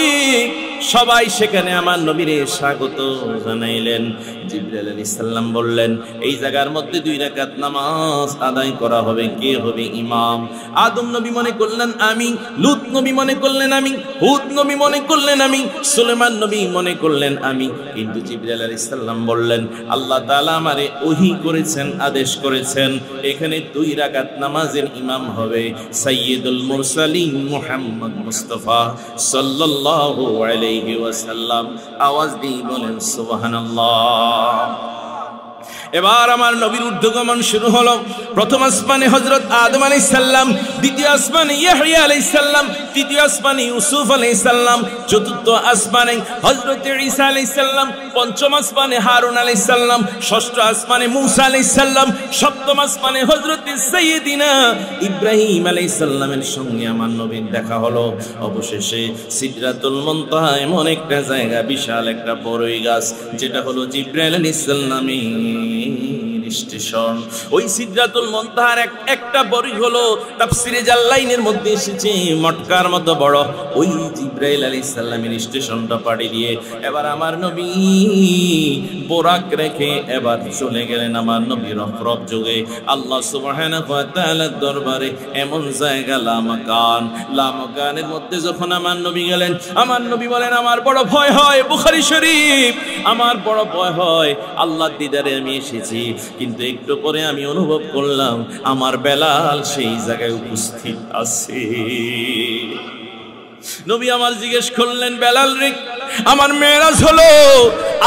Speaker 1: সবাই সেখানে আমার নবীরে স্বাগত জানাইলেন জিবরাইল আলাইহিস সালাম বললেন এই জায়গার মধ্যে 2 রাকাত নামাজ আদায় করা হবে কে হবে ইমাম আদম নবী মনে করলেন আমি লূত নবী মনে করলেন আমি হুদ নবী মনে করলেন আমি সুলাইমান নবী মনে করলেন আমি কিন্তু জিবরাইল আলাইহিস সালাম বললেন আল্লাহ তাআলা আমারে ওহী করেছেন আদেশ করেছেন এখানে 2 রাকাত নামাজের ইমাম হবে সাইয়্যিদুল মুরসালিন মুহাম্মদ মুস্তাফা সাল্লাল্লাহু আলাইহি ওয়াসাল্লাম আওয়াজ দিয়ে বলেন সুবহানাল্লাহ এবার আমার নবীর ঊর্ধ্বগমন শুরু হলো প্রথম আসমানে হযরত আদম আলাইহিস সালাম দ্বিতীয় আসমানে ইয়াহইয়া আলাইহিস সালাম তৃতীয় আসমানে ইউসুফ আলাইহিস সালাম চতুর্থ আসমানে হযরত ঈসা আলাইহিস সালাম পঞ্চম আসমানে হারুন আলাইহিস সালাম ষষ্ঠ আসমানে মূসা আলাইহিস সালাম সপ্তম আসমানে হযরত সাইয়্যিদিনা ইব্রাহিম আলাইহিস সালামের সঙ্গে আমার নবীর দেখা হলো অবশেষে সিদরাতুল মুনতাহা এমন একটা জায়গা বিশাল একটা বড়ই গাছ যেটা হলো জিবরাইল আলাইহিস সালামের স্টেশন ওই সিদরাতুল মুনতাহার একটা বড়ই হলো তাফসিরে জাল্লাইনের মধ্যে এসেছে মটকার মতো বড় ওই জিবরাইল আলাইহিস সালামের স্টেশনটা পাড়ি দিয়ে এবার আমার নবী বোরাক রেখে এবার চলে গেলেন আমার নবী রফরফ যুগে আল্লাহ সুবহানাহু ওয়া তাআলার দরবারে এমন জায়গা লামাকানের মধ্যে যখন আমার নবী গেলেন আমার নবী বলেন আমার বড় ভয় হয় বুখারী শরীফ আমার বড় ভয় হয় আল্লাহর দিদারে আমি এসেছি কিন্তু একটু পরে আমি অনুভব করলাম আমার বেলাল সেই জায়গায় উপস্থিত আছে নবী আমার জিজ্ঞেস করলেন বেলাল রে আমার মেরাজ হলো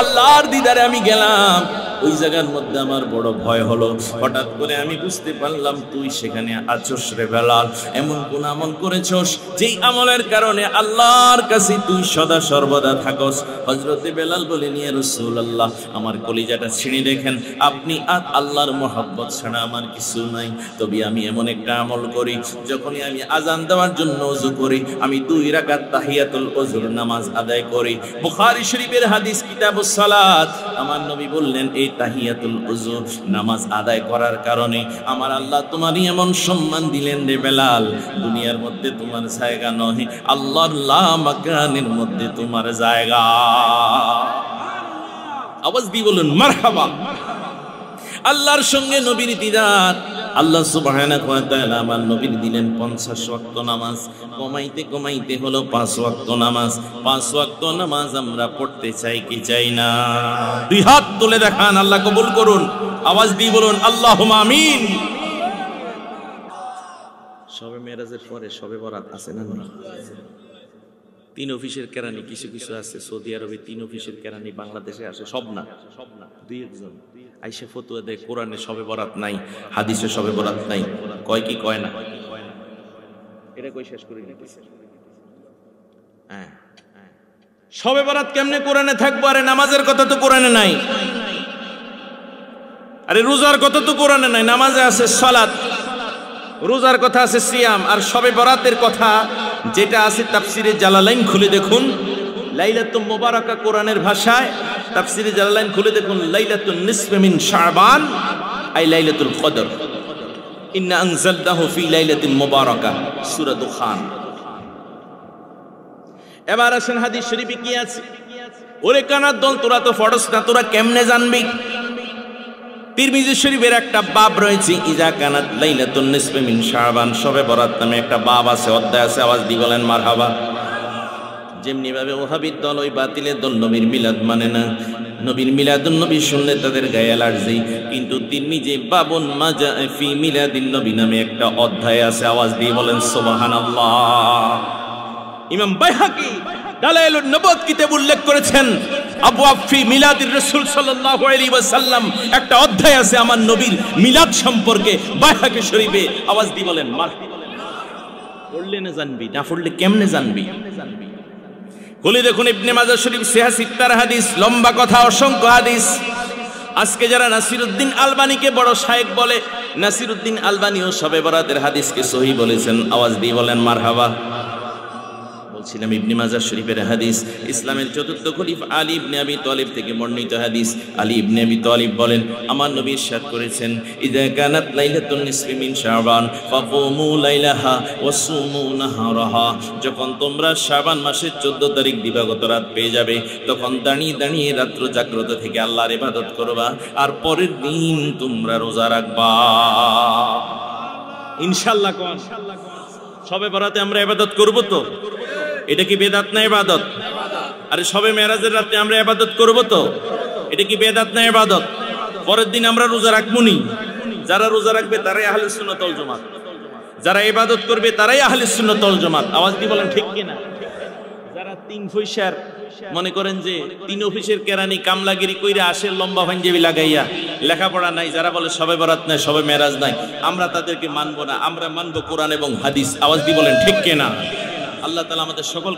Speaker 1: আল্লাহর দিদারে আমি গেলাম ওই জায়গার মধ্যে আমার বড় ভয় হলো হঠাৎ করে আমি বুঝতে পারলাম তুই সেখানে আছোস রে বেলাল এমন কোন আমল করেছস যেই আমলের কারণে আল্লাহর কাছে তুই সদা সর্বদা থাকস হযরতে বেলাল বলেন ইয়া রাসূলুল্লাহ আমার কলিজাটা ছিঁড়ে দেখেন আপনি আর আল্লাহর মহব্বত ছাড়া আমার কিছু নাই তবে আমি এমন একটা আমল করি যখনই আমি আজান দেওয়ার জন্য ওযু করি আমি 2 রাকাত তাহিয়াতুল ওযুর নামাজ আদায় করি বুখারী শরীফের হাদিস কিতাবুস সালাত আমার নবী বললেন এই তাহিয়াতুল ওযু নামাজ আদায় করার কারণে আমার আল্লাহ তোমারই এমন সম্মান দিলেন রে বেলাল দুনিয়ার মধ্যে তোমার জায়গা নয় আল্লাহর লামাকানের মধ্যে তোমার জায়গা আওয়াজ দিয়ে বলুন মারহাবা আল্লাহর সঙ্গে নবীর দিদার আল্লাহ সুবহানাহু ওয়া তাআলা আমার নবীর দিলেন 50 ওয়াক্ত নামাজ কমাইতে কমাইতে হলো 5 ওয়াক্ত নামাজ 5 ওয়াক্ত নামাজ আমরা পড়তে চাই কি চাই না দুই হাত তুলে দেখান আল্লাহ কবুল করুন আওয়াজ দিয়ে বলুন আল্লাহুম্মা আমিন শবে মেরাজের পরে শবে বরাত আছে না না 3 অফিসের কেরানি কিছু কিছু আছে সৌদি আরবে 3 অফিসের কেরানি বাংলাদেশে আসে সব না দুই একজন আইসা ফতোয়া দেয় কোরআনে শবে বরাত নাই হাদিসে শবে বরাত নাই কয় কি কয় না? এটা কই শেষ করি দিতেছে। হ্যাঁ, শবে বরাত কেমনে কোরআনে থাকবো? আরে নামাজের কথা তো কোরআনে নাই, আরে রোজার কথা তো কোরআনে নাই। নামাজে আছে সালাত, রোজার কথা আছে সিয়াম, আর শবে বরাতের কথা যেটা আছে তাফসিরে জালালাইন খুলে দেখুন, লাইলাতুল মুবারাকা কোরআনের ভাষায় তাফসিরে জালালাইন খুলে দেখুন, লাইলাতুন নিসফি মিন শাবান আই লাইলাতুল কদর, ইন্না আনজালনাহু ফি লাইলাতিন মুবারাকা, সূরা দুখান। এবার আসেন হাদিস শরীফে কি আছে? ওরে কানার দল, তোরা তো ফরজ না, তোরা কেমনে জানবি? তিরমিজি শরীফের একটা বাব রয়েছে, ইজা কানাত লাইলাতুন নিসফি মিন শাবান, শবে বরাত নামে একটা বাব আছে, অধ্যায় আছে। আওয়াজ দিয়ে বলেন মারহাবা। যেমনি ভাবে ওহাবীর দল, ওই বাতিলের দল নবীর মিলাদ মানে না, নবীর মিলাদুন নবী শুনলে তাদের গায়ে অ্যালার্জি। কিন্তু তিরমিজি বাবুন মাজা ফি মিলাদিন নবী নামে একটা অধ্যায় আছে। আওয়াজ দিয়ে বলেন সুবহানাল্লাহ। ইমাম বাইহাকি দালাইলুন নবুওয়াত কিতাব উল্লেখ করেছেন, আবওয়াব ফি মিলাদির রাসূল সাল্লাল্লাহু আলাইহি ওয়াসাল্লাম, একটা অধ্যায় আছে আমার নবীর মিলাদ সম্পর্কে, বাইহাকি শরীফে। আওয়াজ দিয়ে বলেন মারহাবা। পড়লে না জানবি, না পড়লে কেমনে জানবি? খুলে দেখুন ইবনে মাজাহ শরীফ ৭৬ হাদিস, লম্বা কথা, অসংখ্য হাদিস। আজকে যারা নাসিরউদ্দিন আলবানীকে বড় শায়েখ বলে, নাসিরউদ্দিন আলবানীও শবে বরাতের হাদিসকে সহিহ বলেছেন। আওয়াজ দিয়ে বলেন মারহাবা। বলছিলাম ইবনে মাজাহ শরীফের হাদিস, ইসলামের চতুর্থ খলিফা আলী ইবনে আবি তালিব থেকে বর্ণিত হাদিস। আলী ইবনে আবি তালিব বলেন, আমার নবী ইরশাদ করেছেন, ইযা কানাত লাইলাতুন নিসফি মিন শাবান ফাকুমু লাইলাহা ওয়াসুমু নাহারাহা, যখন তোমরা শাবান মাসের 14 তারিখ দিবাগত রাত পেয়ে যাবে, তখন দাঁড়িয়ে দাঁড়িয়ে রাত্র জাগ্রত থেকে আল্লাহর ইবাদত করবা, আর পরের দিন তোমরা রোজা রাখবা ইনশাআল্লাহ। কোন শবে বরাতে আমরা ইবাদত করব তো? এটা কি বেদাত না ইবাদত? আরে শবে মেরাজের রাতে আমরা ইবাদত করব তো? এটা কি বেদাত না ইবাদত? পরের দিন আমরা রোজা রাখবো নি? যারা রোজা রাখবে তারাই আহলে সুন্নাত ওয়াল জামাত, যারা ইবাদত করবে তারাই আহলে সুন্নাত ওয়াল জামাত। আওয়াজ দিয়ে বলেন ঠিক কি না? যারা 3 পয়সার মনে করেন যে 3 অফিসের কেরানি কামলাগিরি কইরা আসে, লম্বা পাঞ্জাবি লাগাইয়া, লেখাপড়া নাই, যারা বলে শবে বরাত নাই, শবে মেরাজ নাই, আমরা তাদেরকে মানবো না, আমরা মানবো কোরআন এবং হাদিস। আওয়াজ দিয়ে বলেন ঠিক কি না? আল্লাহ তাআলা আমাদের সকল